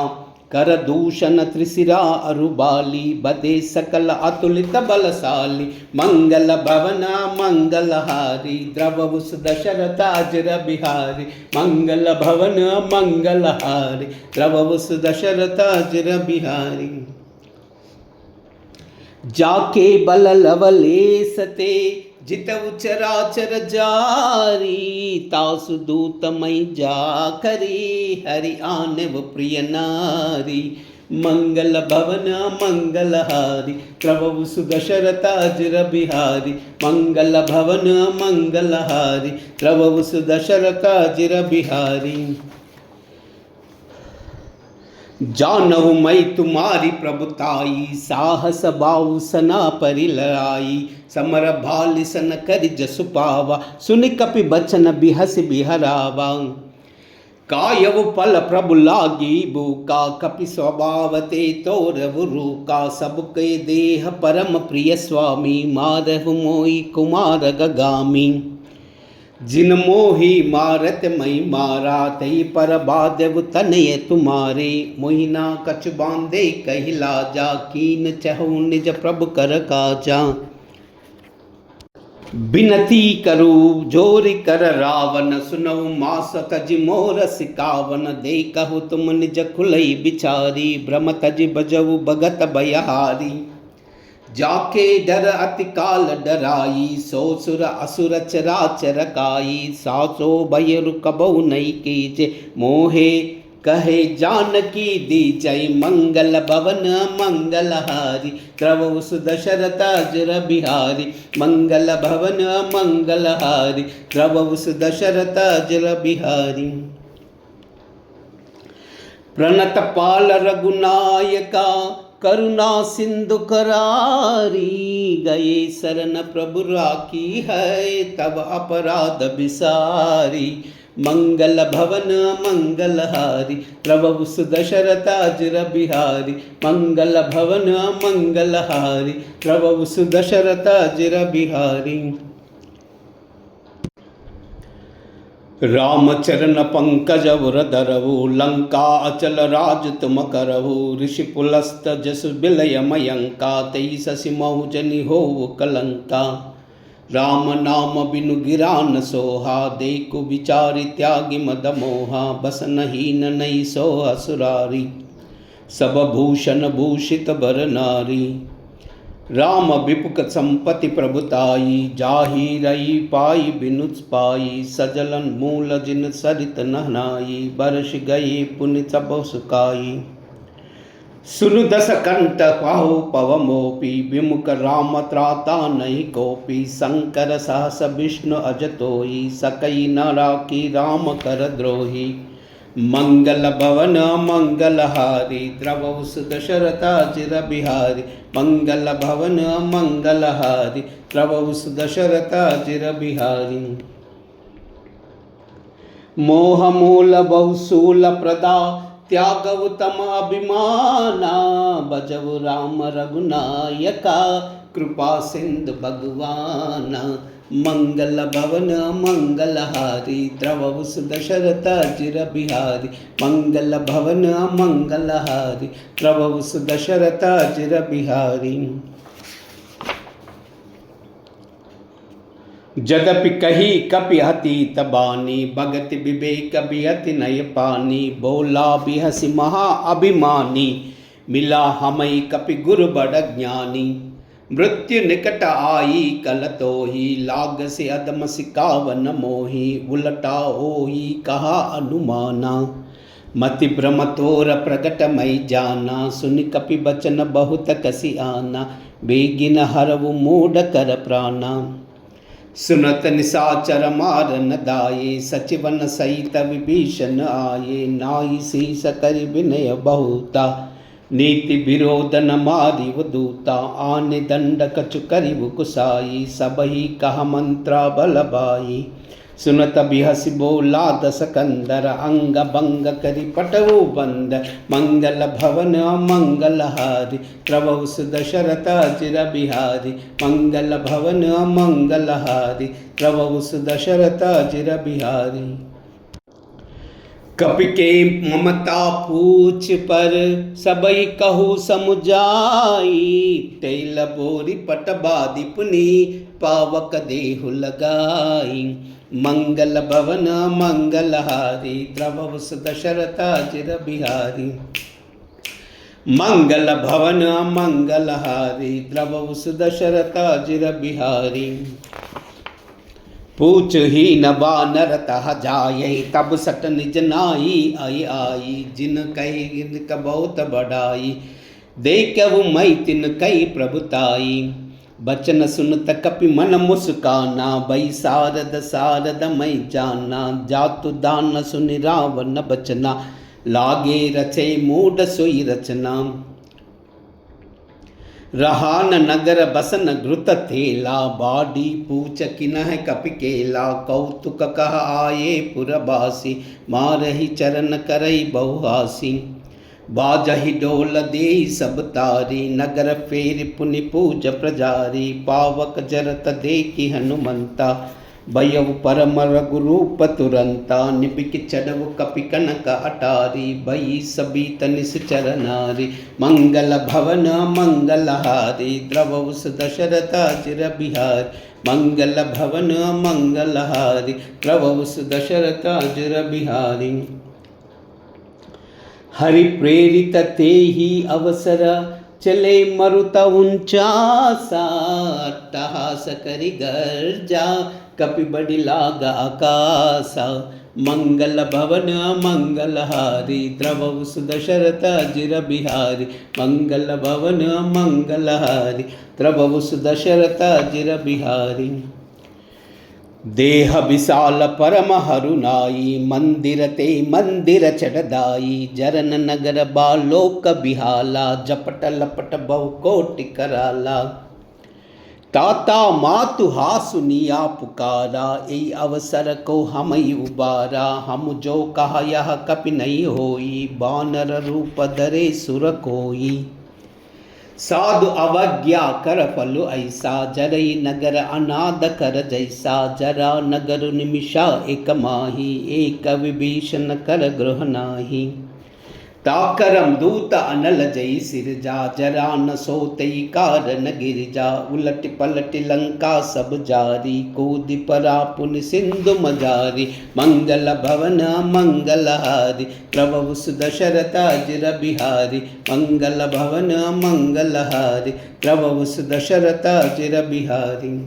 कर दूषण त्रिशिरा अरुबाली, बदे सकल अतुलित बलशाली। मंगल भवन मंगलहारी, द्रवौ सुदशरथ अजिर बिहारी। मंगल भवन मंगलहारी, द्रवौ सुदशरथ अजिर बिहारी। जाके बल लवलेश ते, जितउ चराचर जारी। तासु दूत मई जा करी, हरि आनव प्रिय नारी। मंगल भवन मंगलहारी, प्रभु सुदशरथ अजिर बिहारी। मंगल भवन मंगलहारी, प्रभु सुदशरथ अजिर बिहारी। जानहु मैं तुम्हारी प्रभुताई, साहस बाहु सना परिलराई। समर भाल सन कर जसु पावा, सुनि कपि बचन बिहस बिहरावा। कायव पल प्रभु लागी बूका, कपि स्वभाव ते तोरव रूका। सबके देह परम प्रिय स्वामी, मारहु मोई कुमार गगामी। जिन मोही मारत मई मारा, तई पर बादव तनय तुम्हारे। मोहिना कछु बांधे कहि लाजा, कीन चहु निज प्रभु कर काजा। बिनती करू जोरि कर रावण, सुनऊ मास तज मोर सिकावन। देखहु तुम निज खुलई बिचारी, भ्रम तज बजऊ भगत भयहारी। जाके डर अति काल डराई, सो सुर असुर चराचर काई। सासो भय रुकबऊ नहीं कीजे, मोहे कहे जानकी दीजय। मंगल भवन मंगलहारी, द्रवौ सुदशरथ अजिर बिहारी। मंगल भवन मंगलहारी, द्रवौ सुदशरथ अजिर बिहारी। प्रणत पाल रघुनायका, करुणा सिंधु करारी। गए शरण प्रभु राखी है, तब अपराध बिसारी। मंगल भवन मंगलहारी, प्रभु सुदशरथ अजिर बिहारी। मंगल भवन मंगलहारी, प्रभु सुदशरथ अजिर बिहारी। रामचरण पंकज वरदरवु लंका अचल राज तुम करहु ऋषि पुलस्त जस बिलय मयंका तई ससि महु जनि हो कलंका। राम नाम बिनु गिरा न सोहा देखु विचारि त्यागी मद मोहा बस नहीन नहीं सो असुरारी सब भूषण भूषित बर नारी। राम विपुक संपति प्रभुताई जाहि रही पाई बिनु पाई सजलन मूल जिन सरित नहनाई बरस गए पुनि सब सुकाई। सुनु दस कंठ पाहु पवमोपि विमुख राम त्राता नहीं कोपि शंकर सहस विष्णु अजतोई सकई न राखी राम कर द्रोही। मंगल भवन मंगलहारी द्रवस दशरथा चिर बिहारी मंगल भवन मंगलहारी द्रवस दशरथा चिर बिहारी। मोह मूल बहुशूल प्रदा त्याग उत्तम अभिमाना बजव राम रघुनायका कृपा सिंधु भगवाना। मंगल भवन मंगलहारी द्रवस दशरथ चिर बिहारी मंगल भवन मंगलहारी द्रवस दशरथ चिर बिहारी। जदपि कही कपि अतीत बानी भगत विवेक बिहति नय पानी बोला बिहसि महा अभिमानी मिला हमई कपि गुरु बड़ ज्ञानी। मृत्यु निकट आई कल तो ही लाग से अदम सिकावन मोही उलटा ओही कहा अनुमाना। मति भ्रम तोर प्रगट मई जाना सुनि कपि बचन बहुत कसी आना बेगिन हरवु मूड कर प्राणा। सुनत निसाचर मार न दाये सचिवन सहित विभीषण आये नाई शीस कर विनय बहुता नीति विरोध न मारी दूता आने दंड कछु करिव कुसाई सबही कह मंत्रा बलबाई। सुनत बिहसि बोला दस कंदर अंग भंग करि पटवु बंद मंगल भवन मंगलहारी प्रभुस दशरथ चिर बिहारी मंगल भवन मंगलहारी प्रभुस दशरथ चिर बिहारी। कपि के ममता पूछ पर सबई कहु समुझाई तेल बोरी पट बादि पुनि पावक देहु लगाई। मंगल भवन मंगलहारी द्रवस दशरथ चिर बिहारी मंगल भवन मंगलहारी द्रवस दशरथ चिर बिहारी। पूछ ही न बानर तह जाये तब सट निज नाई आई आई जिन कही बहुत बढ़ाई देखु मई तिन कई प्रभुताई। बचन सुनत कपि मन मुस्काना बई सारद सारद मई जाना जातु दान सुनि रावण बचना लागे रचे मूड सोई रचना। रहान नगर बसन घृत थेला बाडी पूछ किन्ह कपि केला कौतुक कह आये पुरबासी मारहि चरण करई बहुहासी। बाजहि डोल देई सब तारी नगर फेर पुनि पूज प्रजारी पावक जरत देखि हनुमंता भयउ परम रघुरूप तुरंता निबिक चढ़व कपि कनक अटारी भई सबीत निश्चर नारी। मंगल भवन मंगलहारी द्रवस दशरथ चिर बिहारी मंगल भवन मंगलहारी द्रवस दशरथ चिर बिहारी। हरि प्रेरित ते ही अवसर चले मरुत उंचासा अट्टहास करि गर्जा कपि बड़ी लाग आकाशा। मंगल भवन मंगलहारी द्रवस दशरथ चिर बिहारी मंगल भवन मंगलहारी द्रवस दशरथ चिर बिहारी। देह विशाल परम हरुनाई मंदिर ते मंदिर चढ़दाई जरन नगर बालोक बिहाला जपट लपट बहु कोटि कराला। ताता मातु हासुनिया पुकारा ए अवसर को हमई उबारा हम जो कहा यह कपि नहीं होई बानर रूप धरे सुर कोई। साधु अवज्ञा कर फल ऐसा, जरई नगर अनाद कर जैसा। जरा नगर निमिषा एक माही, एक विभीषण कर गृह नाही। ताकरम दूत अनल जई सिरजा, जरा न सोतई कारण गिरजा। उलट पलट लंका सब जारी, कूद परा पुन सिंधु मजारी। मंगल भवन मंगलहारी, प्रभु दशरथ अजिर बिहारी। मंगल भवन मंगलहारी, प्रभु दशरथ अजिर बिहारी।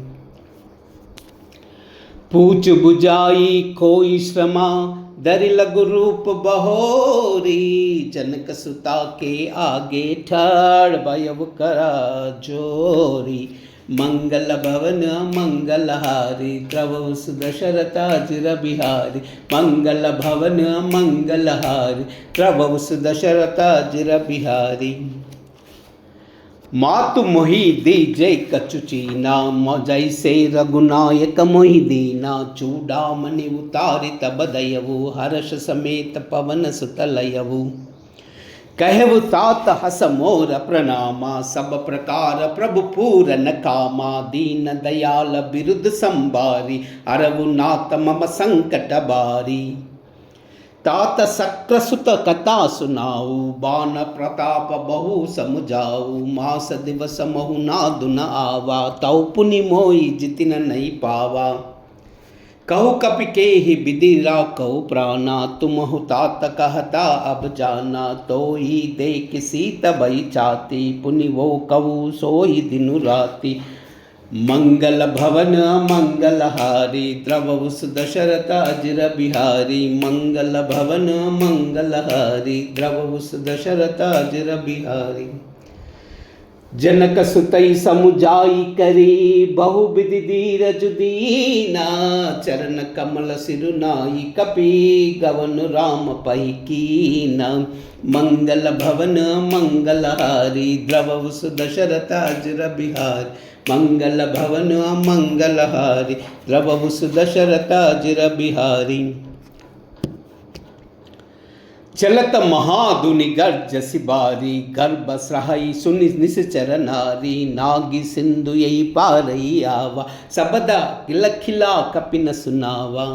पूछ बुझाई कोई श्रमा, दर लघु रूप बहोरी। जनक सुता के आगे ठाड़, भयव करा जोरी। मंगल भवन मंगलहारी, प्रभु दशरथ अजिर बिहारी। मंगल भवन मंगलहारी, प्रभु दशरथ अजिर बिहारी। मातु मोहि दीजे कचुचीना, जैसे रघुनायक मोहि दीना। चूड़ामणि उतारि तब दयवु, हर्ष समेत पवन सुत लयवु। कहु तात हस मोर प्रणामा, सब प्रकार प्रभु पूरन कामा। दीन दयाल बिरुद संबारी, अरवु नाथ मम संकट बारी। तात सक्रसुत कथा सुनाऊ, बान प्रताप बहु समुझाऊ। मास दिवस महु नादु न आवा, तौ पुनि मोहि जितिन नहीं पावा। कहु कपि के ही विधि राखौ प्राणा, तुमहु तात कहता अब जाना। तो ही देख सीत भई चाती, पुनि वो कहु सोई दिनु राती। मंगल भवन मंगलहारी, द्रवहु दशरथ अजिर बिहारी। मंगल भवन मंगलहारी, द्रवहु दशरथ अजिर बिहारी। जनक सुतई समुझाई करी, बहु विधि धीरज दीना। चरण कमल सिरुनाई कपि, गवन राम पई कीना। मंगल भवन मंगलहारी, द्रवहु दशरथ अजिर बिहारी। मंगल भवन मंगलहारी, द्रवहु दशरथ अजिर बिहारी। चलत महाधुनि गर्ज सिबारी, गर्भ सहाई सुनि निश्चर नारी। नागी सिंधु यही पारई आवा, सबदा खिला कपिन सुनावा।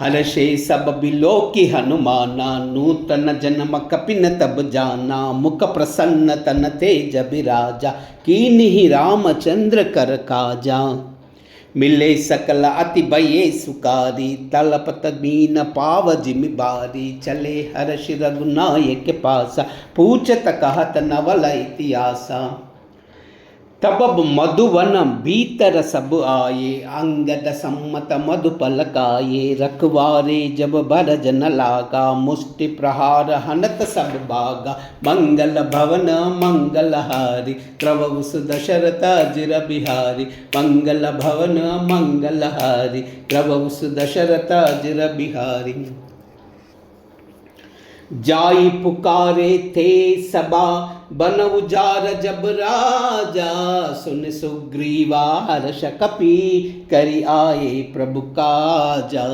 हर्षे सब बिलो की हनुमाना, नूतन जन्म कपिन तब जाना। मुख प्रसन्न तन तेज बिराजा, कीन्ही रामचंद्र कर काजा। मिले सकल अति भये सुकारी, तलपत बीन पाव जिमि बारी। चले हर्ष रघुनायक पासा, पूछत कहत नवल इतिहासा। तब मधुवन भीतर सब आये, अंगद सम्मत मधुपल काये। रखवारे जब भरज न लागा, मुष्टि प्रहार हनत सब बागा। मंगल भवन मंगलहारी, प्रभु दशरथ अजिर बिहारी। मंगल भवन मंगलहारी, प्रभु दशरथ अजिर बिहारी। जाई पुकारे थे सबा, बन उजार जब राजा। सुन सुग्रीवा हर्ष कपि, करि आए प्रभु काजा।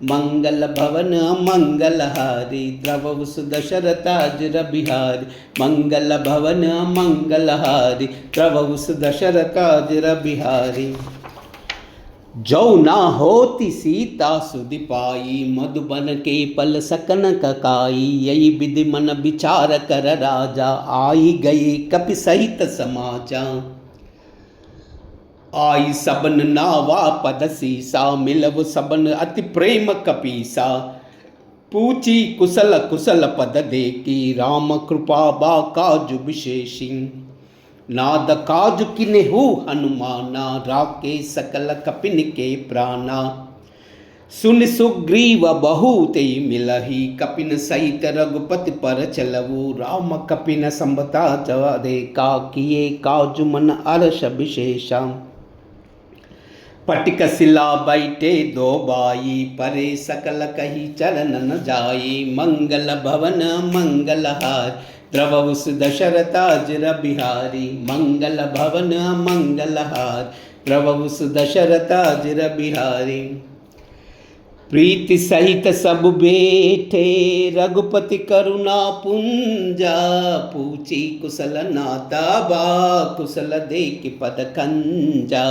मंगल भवन मंगलहारी, द्रवहु दशरथ अजिर बिहारी। मंगल भवन मंगलहारी, द्रवहु दशरथ अजिर बिहारी। जो ना होती सीता सुधि पाई, मधुबन के पल सकन ककाई। यही विधि मन विचार कर राजा, आई गई कपि सहित समाजा। आई सबन नावा पद सीसा, मिलव सबन अति प्रेम कपीसा। पूछी कुशल कुशल पद देखी, राम कृपा बा काजु विशेषी। नाद काज किनेहु हनुमाना, राके सकल कपिन के प्राणा। सुन सुग्रीव बहु ते मिलही, कपिन सहित रघुपति पर चलऊ। राम कपिन संबता जवा देखा, किए काज मन अरस विशेषा। पटिक शिला बैठे दो बाई, परे सकल कही चरण न जाई। मंगल भवन मंगलहारी, द्रवहु दशरथ अजिर बिहारी। मंगल भवन मंगलहारी, द्रवहु दशरथ अजिर बिहारी। प्रीति सहित सब बैठे रघुपति करुणा पुंजा, पूछी कुशल नाता बा कुशल देख पद कंजा।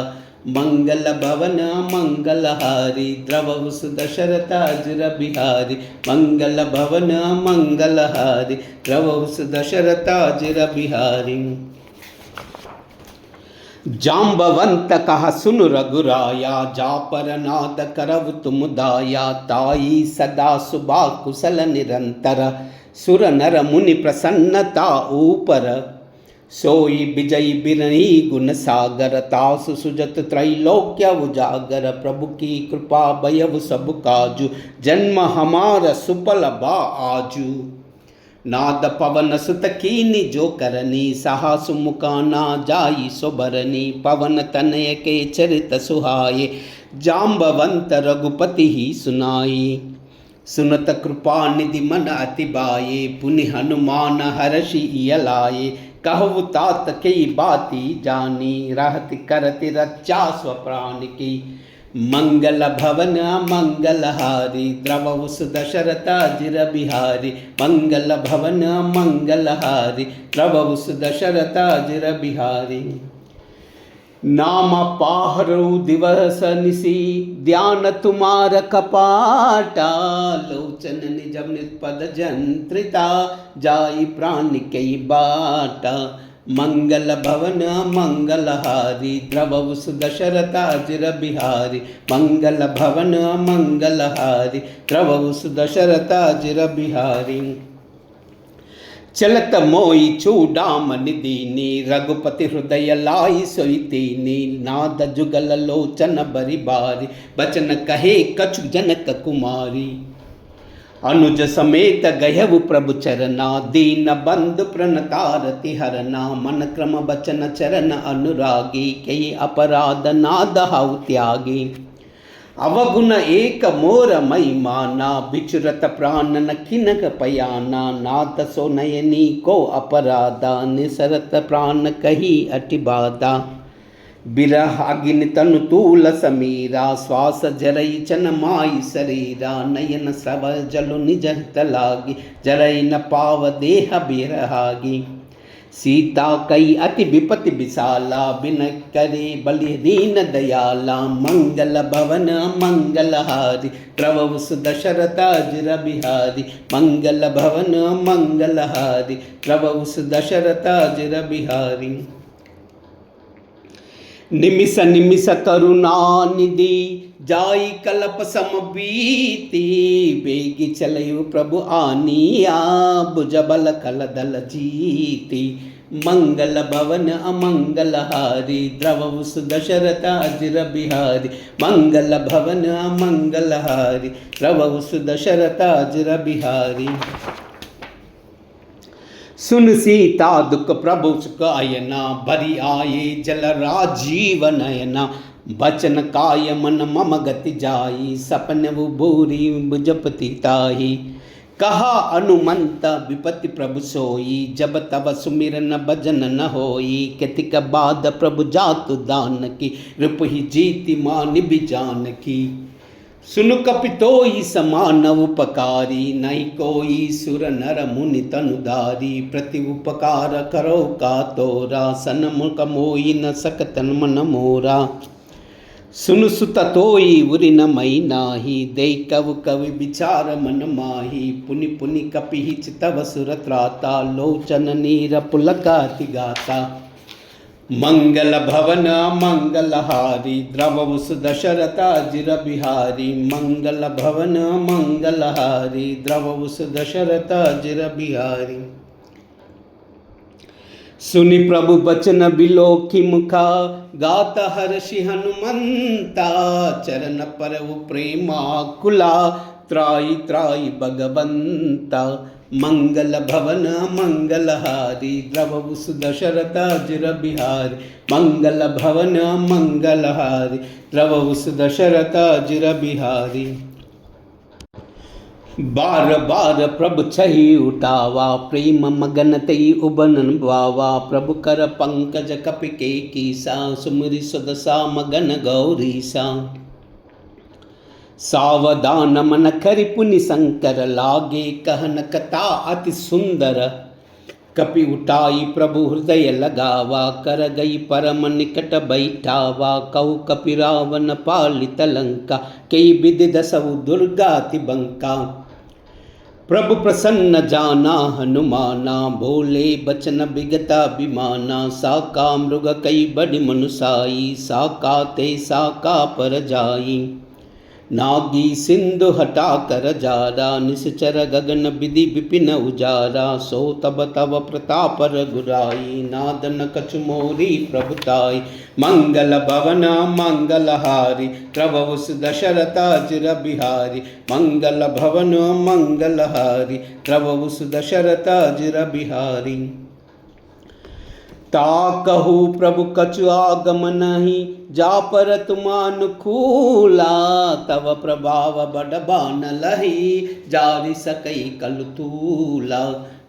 मंगल भवन मंगलहारी द्रवहु सुदशरथाजिर बिहारी, मंगल भवन मंगलहारी द्रवहु सुदशरथाजिर बिहारी। जाम्बवंत कहा सुन रघुराया, जा पर नाद करव तुम दाया। ताई सदा सुबा कुशल निरंतर, सुर नर मुनि प्रसन्नता ऊपर। सोई विजयी बिरणी गुण सागर, तासु सुजत त्रैलोक्य उजागर। प्रभु की कृपा भयउ सब काजू, जन्म हमार सुफल बा आजू। नाद पवन सुत कीनी जो करनी, सहा सुमुखाना जाई सोबरनी। पवन तनय के चरित सुहाये, जाम्बवंत रघुपति ही सुनाई। सुनत कृपा निधि मन अति बाये, पुनि हनुमान हर्षि लाये। कहु तात कई बाती जानी, रहति करति रक्षा स्वप्राण की। मंगल भवन मंगलहारी द्रवहु सुदशरथाजिर बिहारी, मंगल भवन मंगलहारी द्रवहु सुदशरथाजिर बिहारी। नाम पाहरु दिवस निसी, ध्यान तुम्हार कपाटा। लोचन निज निपद जंत्रिता, जाई प्राण कई बाटा। मंगल भवन मंगलहारी द्रवहु सुदशरथाजिर बिहारी, मंगल भवन मंगलहारी द्रवहु सुदशरथाजिर बिहारी। चलत मोई चूडामणि दीनी, रघुपति हृदय लाई सोई दीनी। नाद जुगल लोचन बरि बारी, बचन कहे कछु जनक कुमारी। अनुज समेत गयहु प्रभु चरना, दीन बंधु प्रणतारति हरना। मन क्रम बचन चरण अनुरागी, कई अपराध नाद हाउ त्यागी। अवगुण एक मोर मई माना, बिचुरत प्राण न किनक पयाना। नाथ सो नयनी को अपराधा, निसरत प्राण कही अति बाधा। बिरह अग्नि तनु तूल समीरा, श्वास जरई चन माई शरीरा। नयन स्रव जलु निज हित लागी, जरई न पाव देह बिरहागी। सीता कई अति विपति विशाला, बिन करे बलि दीन दयाला। मंगल भवन मंगलहारी द्रवहु सुदशरथाजिर बिहारी, मंगल भवन मंगलहारी द्रवहु सुदशरथाजिर बिहारी। निमिष निमिष करुणा निधि, जाई कल्प समबीती। बेगी चलयु प्रभु आनिया, भुज बल कल दल जीती। मंगल भवन अमंगलहारी द्रवहु सुदशरथाजिर बिहारी, मंगल भवन अमंगलहारी द्रवहु सुदशरथाजिर बिहारी। सुन सीता दुख प्रभु सुख अयना, भरी आये जल राजीव नयना। बचन काय मन मम गति जाई, सपन भूरी बुझपति ताही। कहा अनुमंत विपति प्रभु सोई, जब तब सुमिरन भजन न होई। कतिक बाद प्रभु जातु दान की, रिपुहि जीति मान बिजान की। सुनु कपितोई समान उपकारी, नहीं कोई सुर नर मुनि तनुदारी। प्रति उपकार करो का तोरा, सनमुख मोई न सकतन मन मोरा। सुनु सुत तोई उरि न मई नाही, दे कव कवि विचार मन माही। पुनि पुनि कपिहि चितव सुर त्राता, लोचन नीर पुलकाति गाता। मंगल भवन मंगलहारी द्रवहु सुदशरथाजिर बिहारी, मंगल भवन मंगलहारी द्रवहु सुदशरथाजिर बिहारी। सुनि प्रभु बचन बिलोकी मुखा, गात हर्षि हनुमंता। चरण परउ प्रेमाकुला, त्राई त्राई भगवंता। मंगल भवन मंगलहारी द्रवहु सुदशरथाजिर बिहारी, मंगल भवन मंगलहारी द्रवहु सुदशरथाजिर बिहारी। बार बार प्रभु छही उठावा, प्रेम मगन तई उबन बावा। प्रभु कर पंकज कपि के कीसा, सुमिरि सुदसा मगन गौरीसा। सावधान मन करि पुनि शंकर लागे कहन कथा अति सुंदर। कपि उठाई प्रभु हृदय लगावा कर गई परम निकट बैठावा। कहु कपि रावण पालित लंका कई विधि दसऊ दुर्गाति बंका। प्रभु प्रसन्न जाना हनुमाना बोले बचन बिगता विमाना। साका मृग कई बड़ी मनुसाई साका ते साका पर जाई। नागी सिंधु हटा कर जारा निश्चर गगन विधि विपिन उजारा। सो तब तब प्रताप रघुराई नादन कछु मोरी प्रभुताई। मंगल भवन मंगलहारी प्रभु दशरथ अजिर बिहारी। मंगल भवन मंगलहारी प्रभु दशरथ अजिर बिहारी। ताकहु प्रभु कछु आगम नहीं जा पर तुम अनुकूला। तव प्रभाव बड़ बान लही जारि सकई कलतूला।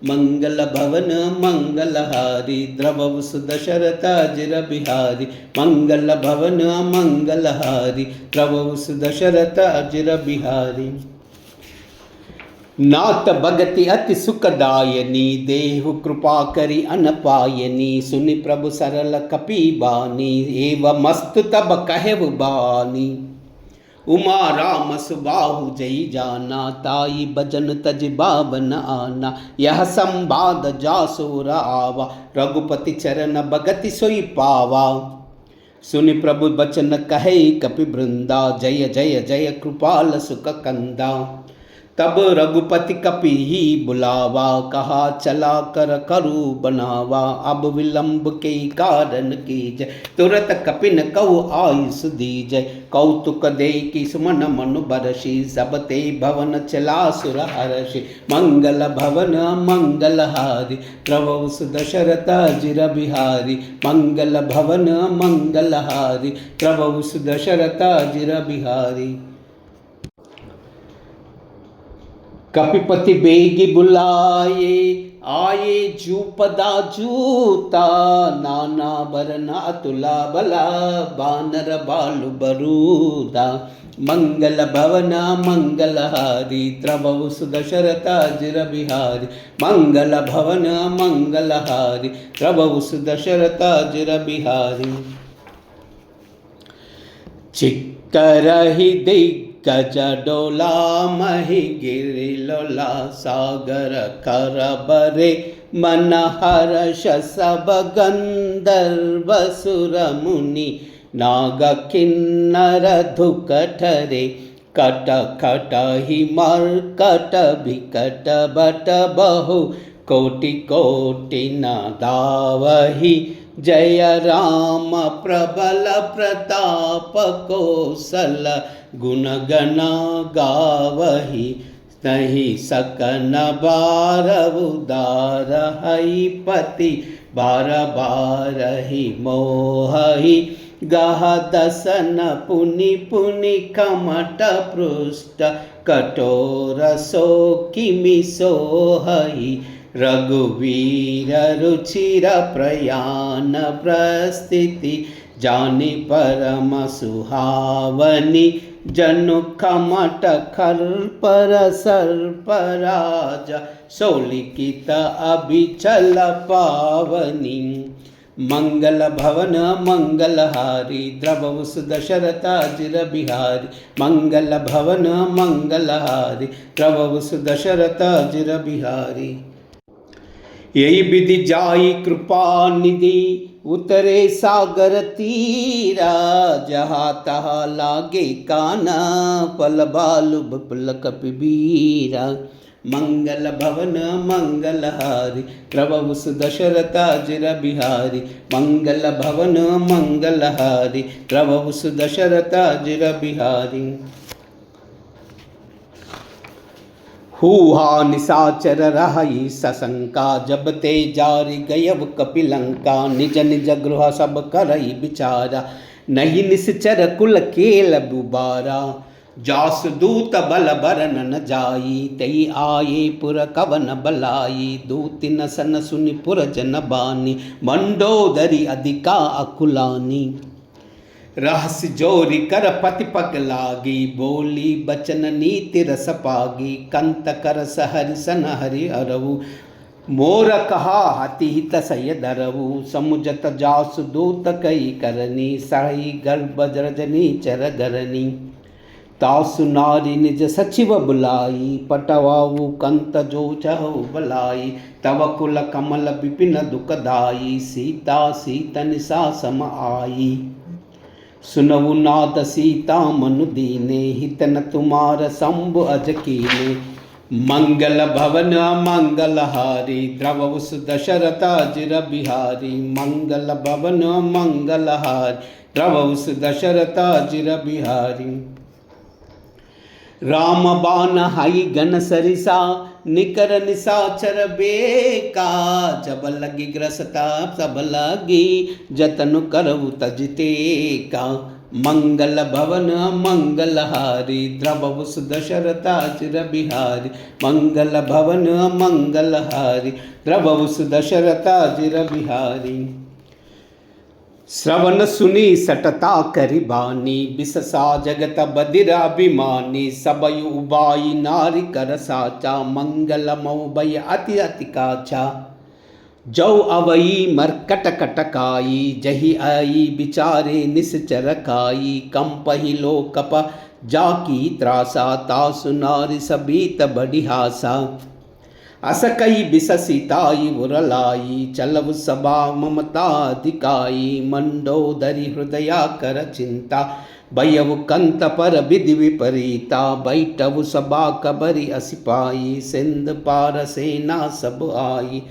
मंगल भवन मंगलहारी द्रवउ दशरथ अजिर बिहारी। मंगल भवन मंगलहारी द्रवउ दशरथ अजिर बिहारी। नाथ भगति अति सुखदायनी देहु कृपा करी अनपायनी। सुनि प्रभु सरल कपि बानी एवं मस्त तब कहु बानी। उमा राम सुबाहु जई जाना ताई भजन तज बावन आना। यह संवाद जासुर आवा रघुपति चरण भगति सोई पावा। सुनि प्रभु बचन कहे कपि वृंदा जय जय जय कृपाल सुख कंदा। तब रघुपति कपि ही बुलावा कहा चला कर करु बनावा। अब विलंब के कारण कीजय तुरत कपिन कहु आयुष दीजय। कौतुक दे कि सुमन मनु बरसी सब ते भवन चला सुर हर्षि। मंगल भवन मंगलहारी प्रभु दशरथ अजिर बिहारी। मंगल भवन मंगलहारी प्रभु दशरथ अजिर बिहारी। कपिपति बेगी बुलाए आए जूपदा जूता। नाना बरना तुला बला बानर बालु बरूदा। मंगल भवन मंगलहारी प्रभु दशरथ अजिर बिहारी। मंगल भवन मंगलहारी प्रभु दशरथ अजिर बिहारी। चिक्करहि दिग्गज डोला महि गिरि लोला। सागर कर बरे मन हर्ष सब गंधर्व सुर मुनि। नाग किन्नर धुक ठरे कट खट ही मर्कट विकट बट बहु कोटि कोटि न दावहि। जय राम प्रबल प्रताप कौशल गुण गण गावहि। तहि सकन बार उदार हई पति बार बारहि मोहि। गह दसन पुनि पुनि कमट पृष्ठ कठोर सो किमि सोहहि। रघुवीर रुचिर प्रयाण प्रस्थिति जानि परम सुहावनी। जनु खमट खर सर्पराज सोलिखित अभिचल पावनी। मंगल भवन मंगलहारी द्रवउ दशरथ अजिर बिहारी। मंगल भवन मंगलहारी द्रवउ दशरथ अजिर बिहारी। यही विधि जाई कृपा निधि उतरे सागर तीरा। जहाँ तहाँ लागे काना पल बालु बपुल कपिबीरा। मंगल भवन मंगलहारी प्रभु दशरथ अजिर बिहारी। मंगल भवन मंगलहारी प्रभु दशरथ अजिर बिहारी। हुआ निशाचर रही सशंका जब ते जारी गयव कपिलंका। निज निज गृह सब करई विचारा नहीं निश्चर कुल केल बुबारा। जास दूत बल बरन न जाई तई आये पुर कवन बलाई। दूति न सन सुनि पुर जन बानी मंडोदरी अधिका अकुलानी। रहस्य जोरी कर पति पग लागी, बोली बचन नीति रस पागी, कंत कर सहरि सन हरि हरऊ, मोर कहा हति हित सय दरऊ, समुझत जासु दूत कई करनी, सही गर्भ रजनी चर गरनी, तासु नारी निज सचिव बुलाई, पटवाऊ कंत जो चहु बलाई, तव कुल कमल विपिन दुखदाई, सीता सीतन सा सम आई, सुनवु नाद सीता मनु दीने, हितन तुम्हार शंभु अज कीने, मंगल भवन मंगल हारी, द्रवउ दशरथ अजिर बिहारी, मंगल भवन मंगल हारी, द्रवउ दशरथ अजिर बिहारी, राम बाण हाई गन सरिसा, निकर निसाचर बेका, जब लगी ग्रसता सब लगी, जतन करऊ तजते का, मंगल भवन मंगल हारी, द्रवउ दशरथ अजिर बिहारी, मंगल भवन मंगल हारी, द्रवउ दशरथ अजिर बिहारी, श्रवण सुनी सटता करि बानी, बिससा जगत बदिराभिमानी, सबयु उबाई नारी कर साचा, मंगल मऊ भय अति अति काचा, जौ अवई मरकट कटकाई, जही आई बिचारे निश्चर खाई, कंपहि लोकप जाकी त्रासा, तासु नारी सबीत बढ़िहासा, असकई बिससिताई उरलाई, चलव सभा ममता अधिकाई, मंडोदरी हृदया कर चिंता, भयव कंत पर विधि विपरीता, बैठव सभा कबरी असिपाई, सिंध पार सेना सब आई,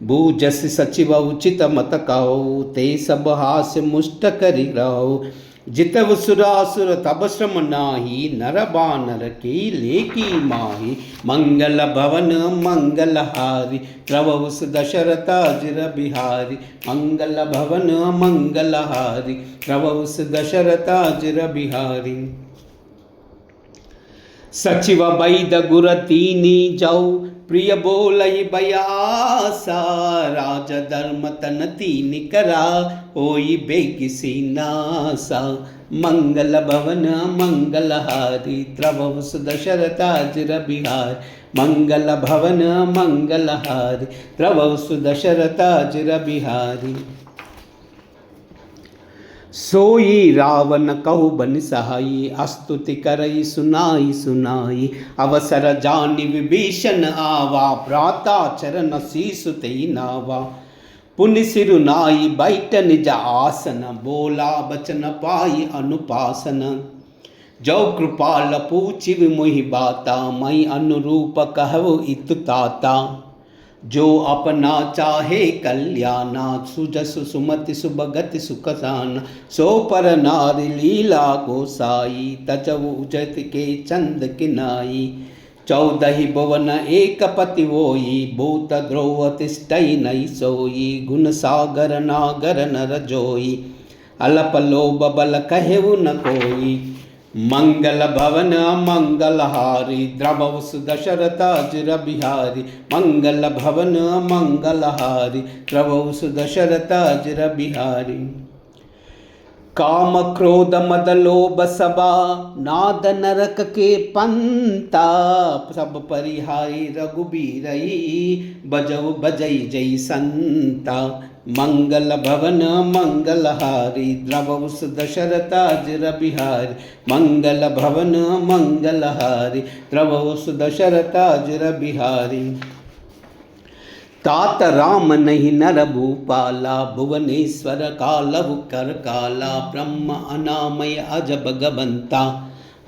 बूझस सचिव उचित मत कहो, ते सब हास्य मुष्ट करि रहो, जितव सुरासुर तब श्रम नाही, नर बानर की लेकी माही, मंगल भवन मंगल हारी, द्रवउ दशरथ अजिर बिहारी, मंगल भवन मंगल हारी, द्रवउ दशरथ अजिर बिहारी, सचिव वैद गुर तीनी जाऊ, प्रिय बोलई बयासा, राज धर्म तन तीन करा, होई बेगिसी नासा, मंगल भवन मंगल हारी, द्रवउ दशरथ अजिर बिहारी, मंगल भवन मंगल हारी, द्रवउ दशरथ अजिर बिहारी, सोई रावण कहु बन सहाई, स्तुति करई सुनाई सुनाई, अवसर जानि विभीषण आवा, भ्राता चरण शीसु तेई नावा, पुनि सिरुनाई बैठ निज आसन, बोला बचन पाई अनुपासन, जो कृपाल पूछिव मुहि बाता, मई अनुरूप कहु इतु ताता, जो अपना चाहे कल्याणा, सुजसु सुमति सुभगति सुखसाना, सो पर नारी लीला गोसाई, तजऊ उजत के चंद किनाई, 14 भुवन एक पति वोई, भूत द्रोव तिष्ठई नहीं सोई, गुण सागर नागर नर जोई, अलप लोभ बल कहेउ न कोई, मंगल भवन मंगल हारी, द्रवउ दशरथ अजिर बिहारी, मंगल भवन मंगल हारी, द्रवउ दशरथ अजिर बिहारी, काम क्रोध मद लोभ सबा, नाद नरक के पंता, सब परिहारी रघुबीरई, बजऊ बजई जय संता, मंगल भवन मंगल हारी, द्रवउ दशरथ अजिर बिहारी, मंगल भवन मंगल हारी, द्रवउ दशरथ अजिर बिहारी, तात राम नहीं नर भूपाला, भुवनेश्वर कालहु कर काला, ब्रह्म अनामय अज भगवंता,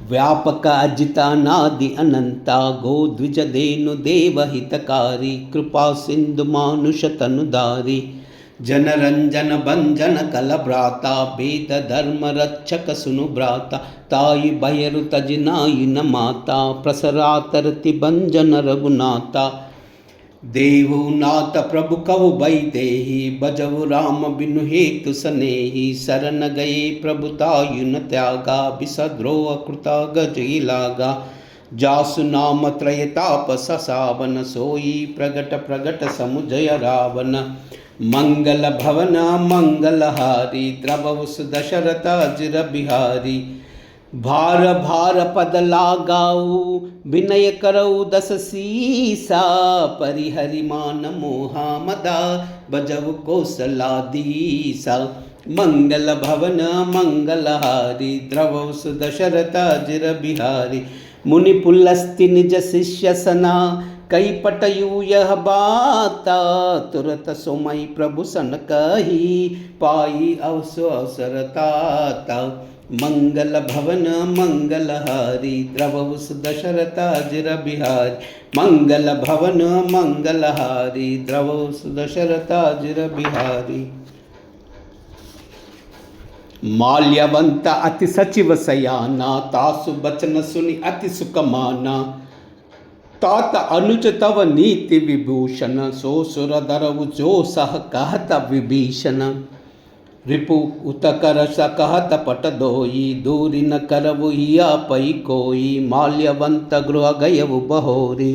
व्यापक अजिता नादि अनंता, गो द्विज देनु देव हितकारी, कृपा सिंधु मानुष तनुधारी, जन रंजन भंजन कल भ्राता, वेद धर्म रक्षक सुनु भ्राता, ताई भयरु तजनाई न माता, प्रसरा तरति भंजन रघुनाथा, देवनाथ प्रभु कहु भई देहि, बजऊ राम बिनु हेतु सनेहि, शरण गए प्रभु तायु न त्यागा, विषद्रोह कृता गजई लागा, जासु नाम त्रयताप ससावन, सोई प्रगट प्रगट समुजय रावण। मंगल भवन मंगलहारी, द्रवहु दशरथ अजिर बिहारी। भार भार पद लागाऊ, विनय करऊ दस सीसा। परिहरि मान मोहा मदा, बजव कौशलादीसा। मंगल भवन मंगलहारी, द्रवहु दशरथ अजिर बिहारी। मुनि पुलस्ति निज शिष्य सना, कई पटयू यह बाता। तुरत सोमई प्रभु सन कही, पाई अवसरताता। मंगल भवन मंगलहारी, द्रवहु दशरथ अजिर बिहारी। मंगल भवन मंगलहारी, द्रवहु दशरथ अजिर बिहारी। माल्यवंत अति सचिव सयाना, तासु बचन सुनि अति सुख माना। तात अनुज तव नीति विभूषण, सो सुर दरऊ जो सह कहत विभीषण। रिपु उत कर सकहत पट दोई, दूरी न करवु हिया पई कोई। माल्यवंत गृह गयवु बहोरी,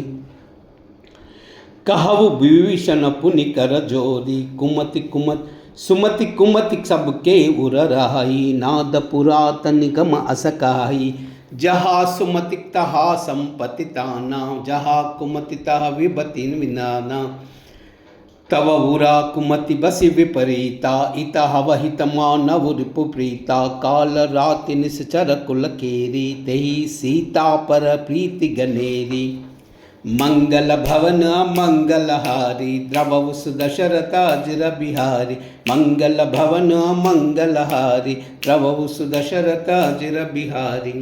कहवु विभीषण पुनि कर जोरी। कुमति कुमति सुमति कुमति सबके उर रहाई, नाद पुरातन निगम असकाई। जहाँ सुमति तहा संपत्ति ताना, जहाँ कुमति तहा विभति विनाना। तव उरा कुमति बसि विपरीता, इतः वहित मानव रिपु प्रीता। काल राति निश्चर कुल केरी, तेहि सीता पर प्रीति गनेरी। मंगल भवन मंगलहारी, द्रवहु दशरथ अजिर बिहारी। मंगल भवन मंगलहारी, द्रवहु दशरथ अजिर बिहारी।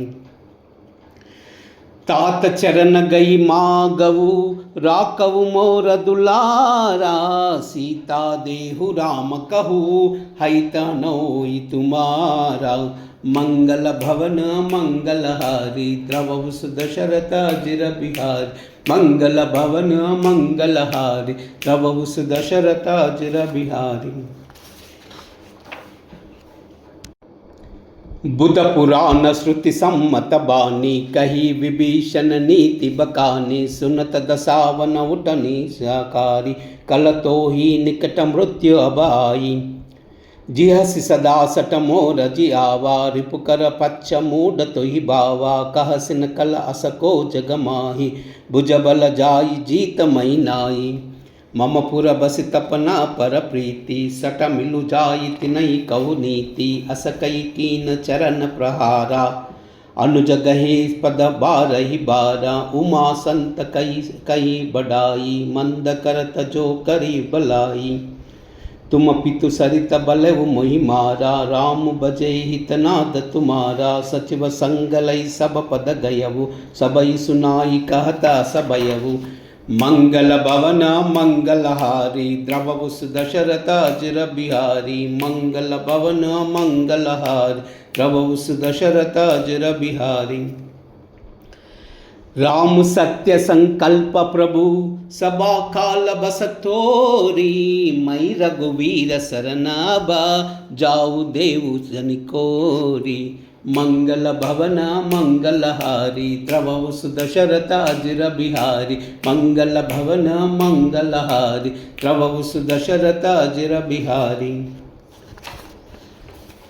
तात चरण गई मागवु, राकवु मोर दुलारा। सीता देहु राम कहू, हैत नोई तुम्हारा। मंगल भवन मंगलहारी, द्रवहु दशरथ अजिर बिहारी। मंगल भवन मंगलहारी, द्रवहु दशरथ अजिर बिहारी। बुध पुराण श्रुति सम्मत बानी, कही विभीषण नीति बकानी। सुनत दसावन उठनी साकारी, कल तो ही निकट मृत्यु अबाई। जिहसि सदा सट मोर जियावा, रिपुकर पच्छ मूड तुहि बावा। कहसिन कल असको जग माही, भुजबल जाई जीत मई नाई। मम पुर बसि तपना पर प्रीति, सट मिलु जाई तिनहि कहु नीति। अस कई कीन चरण प्रहारा, अनुज गहे पद बारहि बारा। उमा संत कई कई बड़ाई, मंद करत जो करी बलाई। तुम पितु सरित बलव मोहि मारा, राम बजे हितनाद तुम्हारा। सचिव संग लई सब पद गयवु, सबई सुनाई कहता सबयवु। मंगल भवन मंगलहारी, द्रवहु दशरथ अजिर बिहारी। मंगल भवन मंगलहारी, द्रवहु दशरथ अजिर बिहारी। राम सत्य संकल्प प्रभु, सबा काल बस तोरी। मई रघुवीर सरनाबा, जाऊ देवु जनिकोरी। मंगल भवन मंगलहारी, द्रवहु दशरथ अजिर बिहारी। मंगल भवन मंगलहारी, द्रवहु दशरथ अजिर बिहारी।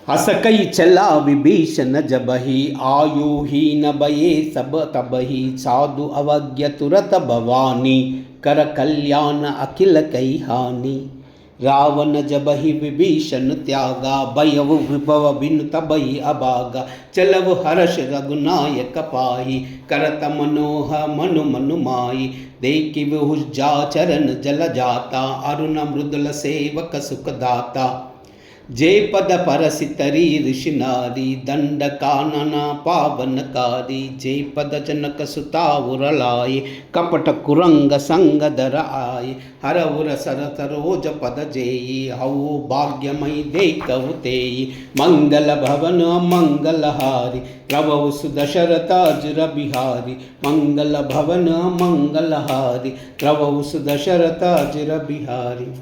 हस कई चला विभीषण जबहि, आयु ही न बये सब तबहि। साधु अवज्ञ तुरत भवानी, कर कल्याण अखिल कई हानि। रावण जबहि विभीषण त्यागा, भयउ विभव बिनु तबहि अभागा। चलव हर्ष रघुनायक पाहि, करत मनोह मनु मनु माई। देखि विहुष जा चरण जल जाता, अरुण मृदुल सेवक सुख दाता। जे पद परसितरी ऋषि नारी, दंड कानना पावनकारी। जे पद जनक सुता उरलाय, कपट कुरंग संग दर आय। हर उर सरत रोज पद जेई, हऊ भाग्यमयी देखहु तेई। मंगल भवन मंगलहारी, द्रवहु दशरथ अजिर बिहारी। मंगल भवन मंगलहारी, द्रवहु दशरथ अजिर बिहारी।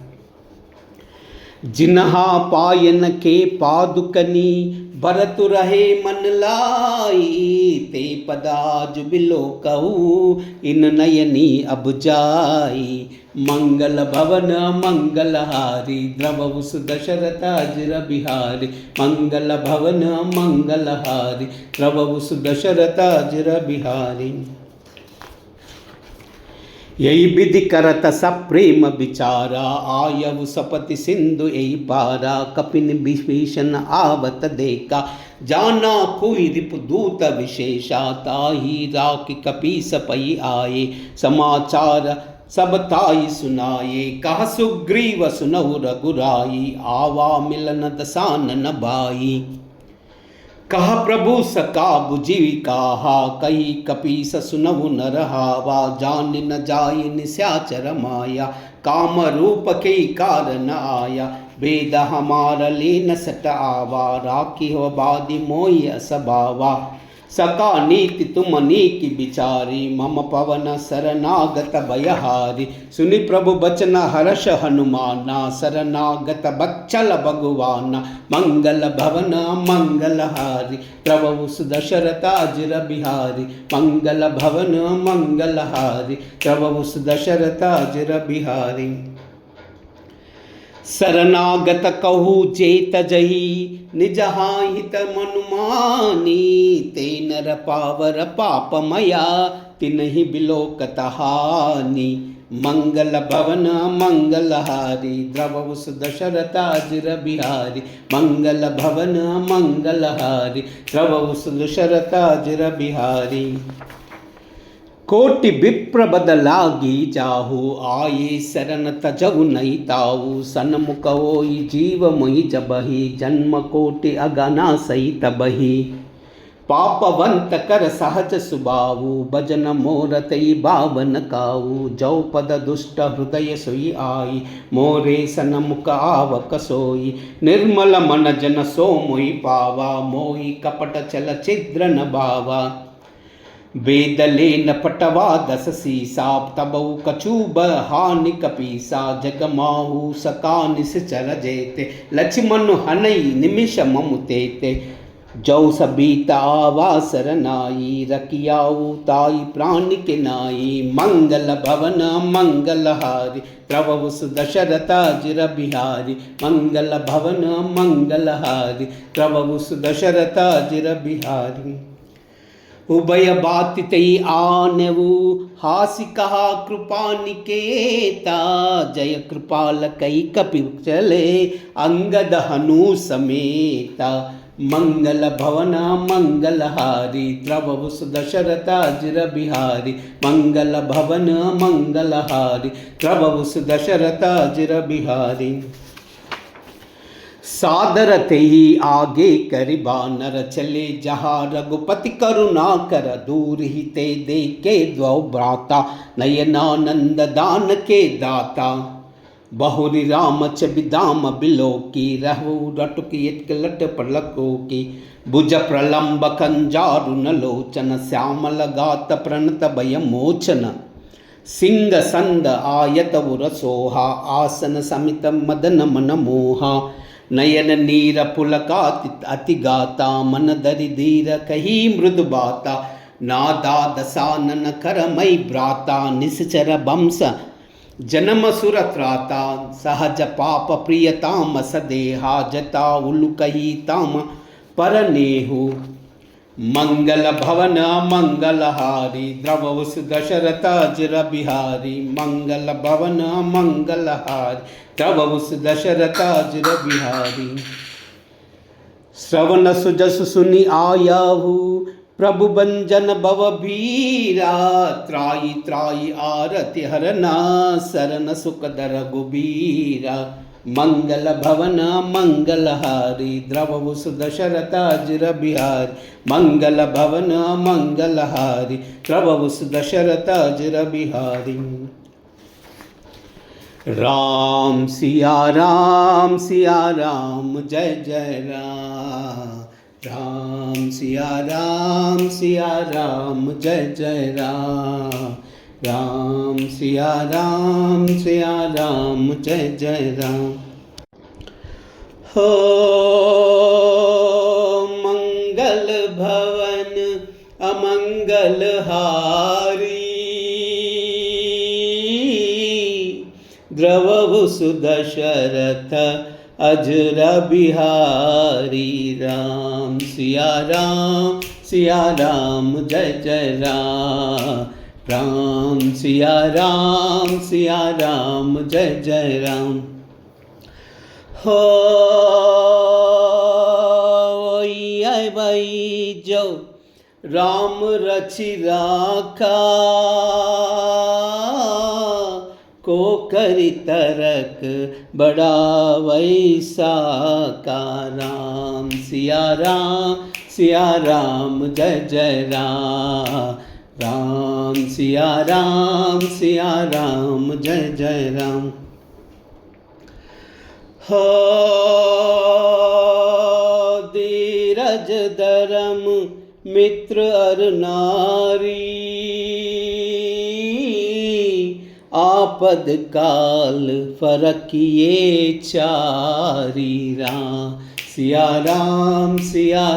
जिन्हा पायन के पादुकनी भरतु रहे मन लाई, ते पदाज बिलो कहू इन नयनी अब जाई। मंगल भवन मंगलहारी द्रवहु सुदशरथ अजिर बिहारी, मंगल भवन मंगलहारी द्रवहु सुदशरथ अजिर बिहारी। यही विधि करत सप्रेम विचारा, आयव सपति सिंधु यही पारा। कपिन विभीषण आवत देखा, जाना कोई रिपुदूत विशेषा। ताही राखि कपीस पई आए, समाचार सब ताई सुनाए। कह सुग्रीव सुनहु रघुराई, आवा मिलन दसानन बाई। कह प्रभु सका बुझी कहा, कही कपीस सुनहु नर हावा। जान न जाय निशाचर माया, काम रूप के कारण आया। वेद हमार लेन सट आवा, राखी हो बादी मोहि असबावा। सका नीति तुम नीति विचारी, मम पवन शरणागत भयहारी। सुनि प्रभु बचन हर्ष हनुमाना, शरणागत बच्चल भगवाना। मंगल भवन मंगलहारी प्रभु सुदशरथ अजिर बिहारी, मंगल भवन मंगलहारी प्रभु सुदशरथ अजिर बिहारी। शरणागत कहू चेत जही, निज हित मनुमानी। ते नर पावर पापमया, तिन्हि बिलोकत हानि। मंगल भवन मंगलहारी द्रवहु सुदशरथ अजिर बिहारी, मंगल भवन मंगलहारी द्रवहु सुदशरथ अजिर बिहारी। कोटि विप्र बदलागी जाहु, आये शरण तजहु नहीं ताऊ। सन्मुख होई जीव मोहि जबहि, जन्म कोटि अगना सही तबहि। पापवंत कर सहज सुबाहु, भजन मोर तई बावन काऊ। जौ पद दुष्ट हृदय सोई आई, मोरे सन्मुख आवक सोई। निर्मल मन जन सो मोहि पावा, मोहि कपट चल छिद्र न भावा। वेद लेन पटवा दस सीसा, तबऊ कछुब हानि कपीसा। जग माहू सका निश्चर जेते, लक्ष्मण हनई निमिष ममु तेते। जौ सबीता आवासर नाई, रकियाऊ ताई प्राण के नाई। मंगल भवन मंगलहारी प्रभु सुदशरथ अजिर बिहारी, मंगल भवन मंगलहारी प्रभु सुदशरथ अजिर बिहारी। उभय बात तई आनवु, हासि कहा कृपा निकेता। जय कृपाल कई कपि चले, अंगद हनु समेता। मंगल भवन मंगलहारी प्रभु सुदशरथ अजिर बिहारी, मंगल भवन मंगलहारी प्रभु सुदशरथ अजिर बिहारी। सादर ते ही आगे करि बानर चले, जहाँ रघुपति करुणा कर। दूर ही ते देखे द्वौ भ्राता, नयनानंद दान के दाता। बहुरी राम छबिदाम बिलोकी, रहु रटुकी लट पलको की। भुज प्रलंब कंजारुन लोचन, श्यामल गात प्रणत भय मोचन। सिंह संद आयत उरसोहा, आसन समित मदन मन मोहा। नयन नीर पुलकात अति गाता, मन दरि धीर कही मृदु बाता। नादा दसानन कर मई भ्राता, निश्चर बंश जन्म सुर त्राता। सहज पाप प्रियताम सदेहा, जता उलु कही ताम पर नेहु। मंगल भवन मंगलहारी द्रवहु सुदशरथ अजिर बिहारी, मंगल भवन मंगलहारी द्रवहु सुदशरथ अजिर बिहारी। श्रवण सुजस सुनि आयाहु, प्रभु बंजन भव बीरा। त्राई त्राई आरति हरना, सरन सुख दर गुबीरा। मंगल भवन मंगलहारी द्रवहु सुदशरथ अजिर बिहारी, मंगल भवन मंगलहारी द्रवहु सुदशरथ अजिर बिहारी। राम सिया राम जय जय राम। राम सिया राम जय जय राम। राम सिया राम जय जय राम। हो मंगल भवन अमंगल हारी, द्रवहु सुदशरथ अजर बिहारी। राम सिया राम जय जय राम, राम सिया राम जय जय राम। हो वही जो राम रचि राखा, को करि तरक बड़ा वैसा का। राम सिया राम जय जय राम, राम सिया राम जय जय राम। हो धीरज धर्म मित्र अर नारी, आपद काल फरकिए चारी। राम सिया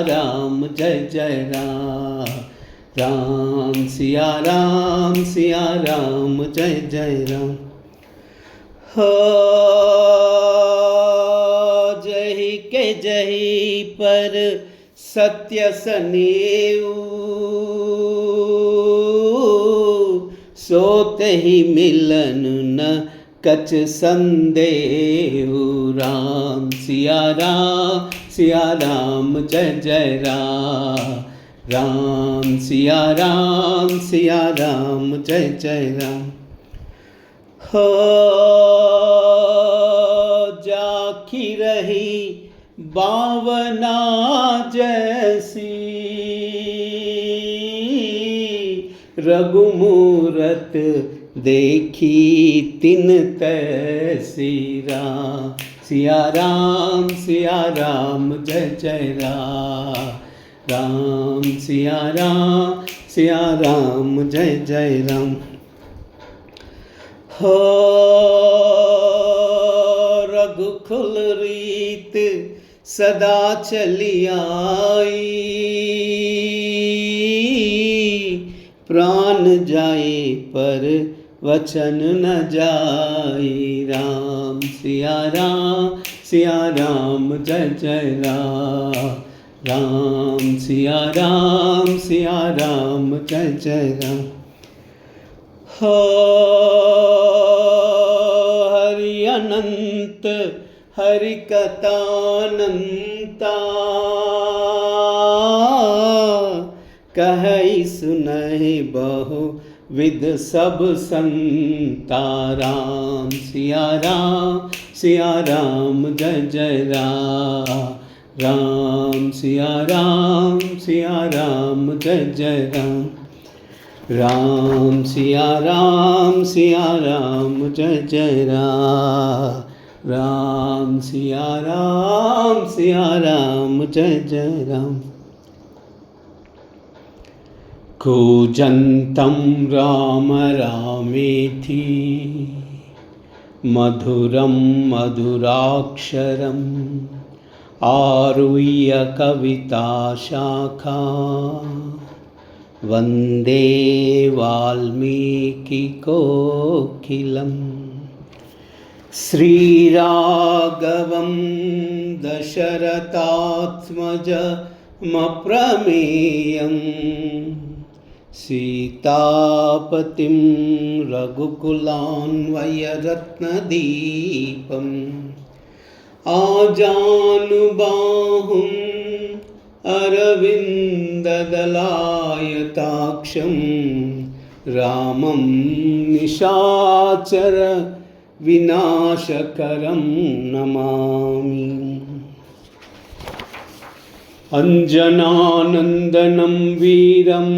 राम जय जय राम, राम सिया राम जय जय राम। हो जही के जही पर सत्य सनेऊ, सोते ही मिलन न कछ संदेहु। राम सिया राम जय जय राम, राम सिया राम जय जय राम। हो जाखी रही बावना जैसी, रघुमूरत देखी तिन तैसी। राम सिया राम जय जय राम, राम सिया राम जय जय राम। हो रघुकुल रीत सदा चली आई, प्राण जाए पर वचन न जाई। राम सिया राम जय जय राम, राम सिया राम जय जय राम। हो हरि अनंत हरि कथानंता, कहि सुनहि बहु विद सब संता। राम सिया राम जय जय राम, राम सिया राम जय जय राम, राम सिया राम जय जय राम, राम सिया राम जय जय राम। कूजन्तं राम रामेति मधुरं मधुराक्षरम्, आरुह्य कविताशाखा, वन्दे वाल्मीकिकोकिलम्। श्रीराघवं दशरथात्मजमप्रमेयम्, सीतापतिं रघुकुलान्वयरत्नदीपम्, आजानुबाहुम् अरविन्ददलायताक्षं, रामं निशाचर विनाशकरं नमामि। अंजनानंदनं वीरं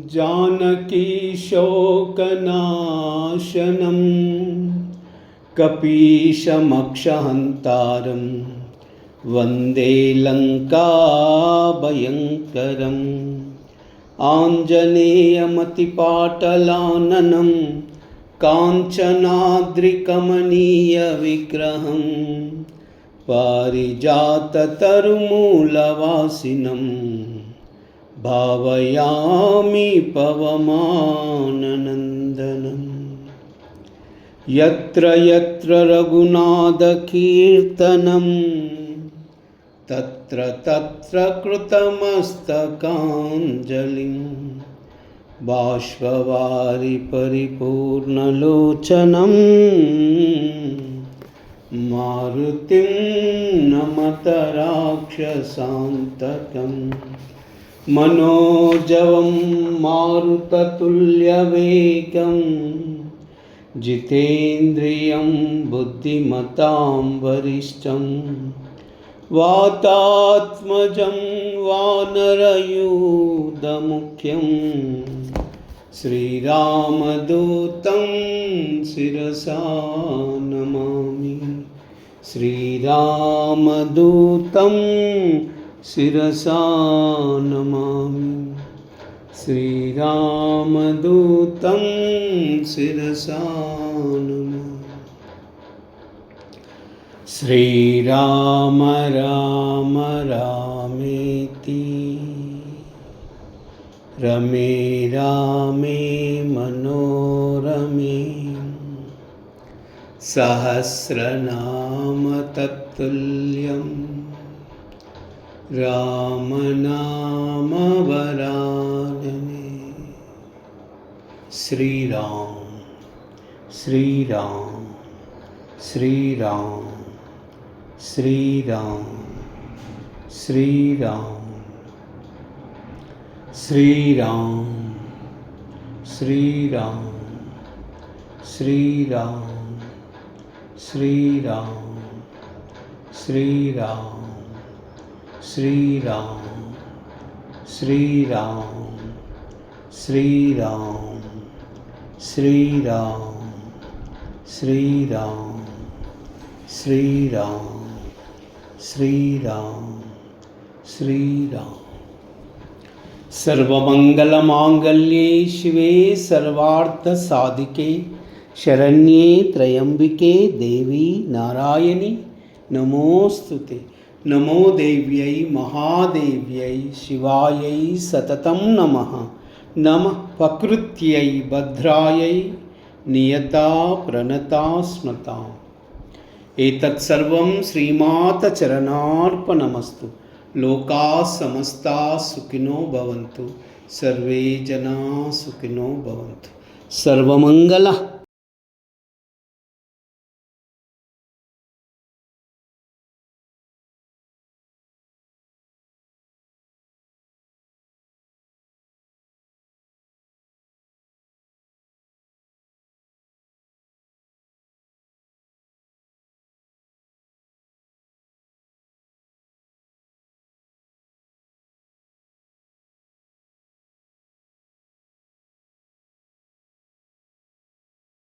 जानकी शोकनाशनं, कपीशमक्षहन्तारं वन्दे लङ्काभयङ्करम्, आञ्जनेयमतिपाटलाननं काञ्चनाद्रिकमनीयविग्रहं, पारिजाततरुमूलवासिनं भावयामि पवमाननन्दनं। यत्र यत्र रघुनाथकीर्तनं तत्र तत्र कृतमस्तकाञ्जलिं बाष्पवारि परिपूर्णलोचनं मारुतिं नमत राक्षसान्तकं। मनोजवं मारुततुल्यवेगं जितेन्द्रियं बुद्धिमतां वरिष्ठं वातात्मजं वानरयूथमुख्यं श्रीरामदूतं शिरसा नमामि। श्रीरामदूतं शिरसा नमामि। श्रीरामदूतं शिरसा नमामि। श्रीराम राम रामेति रमे रामे मनोरमे सहस्रनाम तत्तुल्यं रामनाम वरानने। श्रीराम श्रीराम श्रीराम श्रीराम श्रीराम श्रीराम श्रीराम श्रीराम श्रीराम श्रीराम श्रीराम श्रीराम श्रीराम श्रीराम श्रीराम श्रीराम श्रीराम श्रीराम। सर्वमंगलमांगल्ये शिवे सर्वार्थसाधिके शरण्ये त्र्यंबिके देवी नारायणी नमोस्तुते। नमो देव्यै महादेव्यै शिवायै सततं नमः। नमः प्रकृत्यै भद्रायै नियता प्रणता स्मृता। एतत् सर्वं श्रीमाता चरणार्पणमस्तु। लोकाः समस्ताः सुखिनो भवन्तु। सर्वे जनाः सुखिनो भवन्तु। सर्वमंगल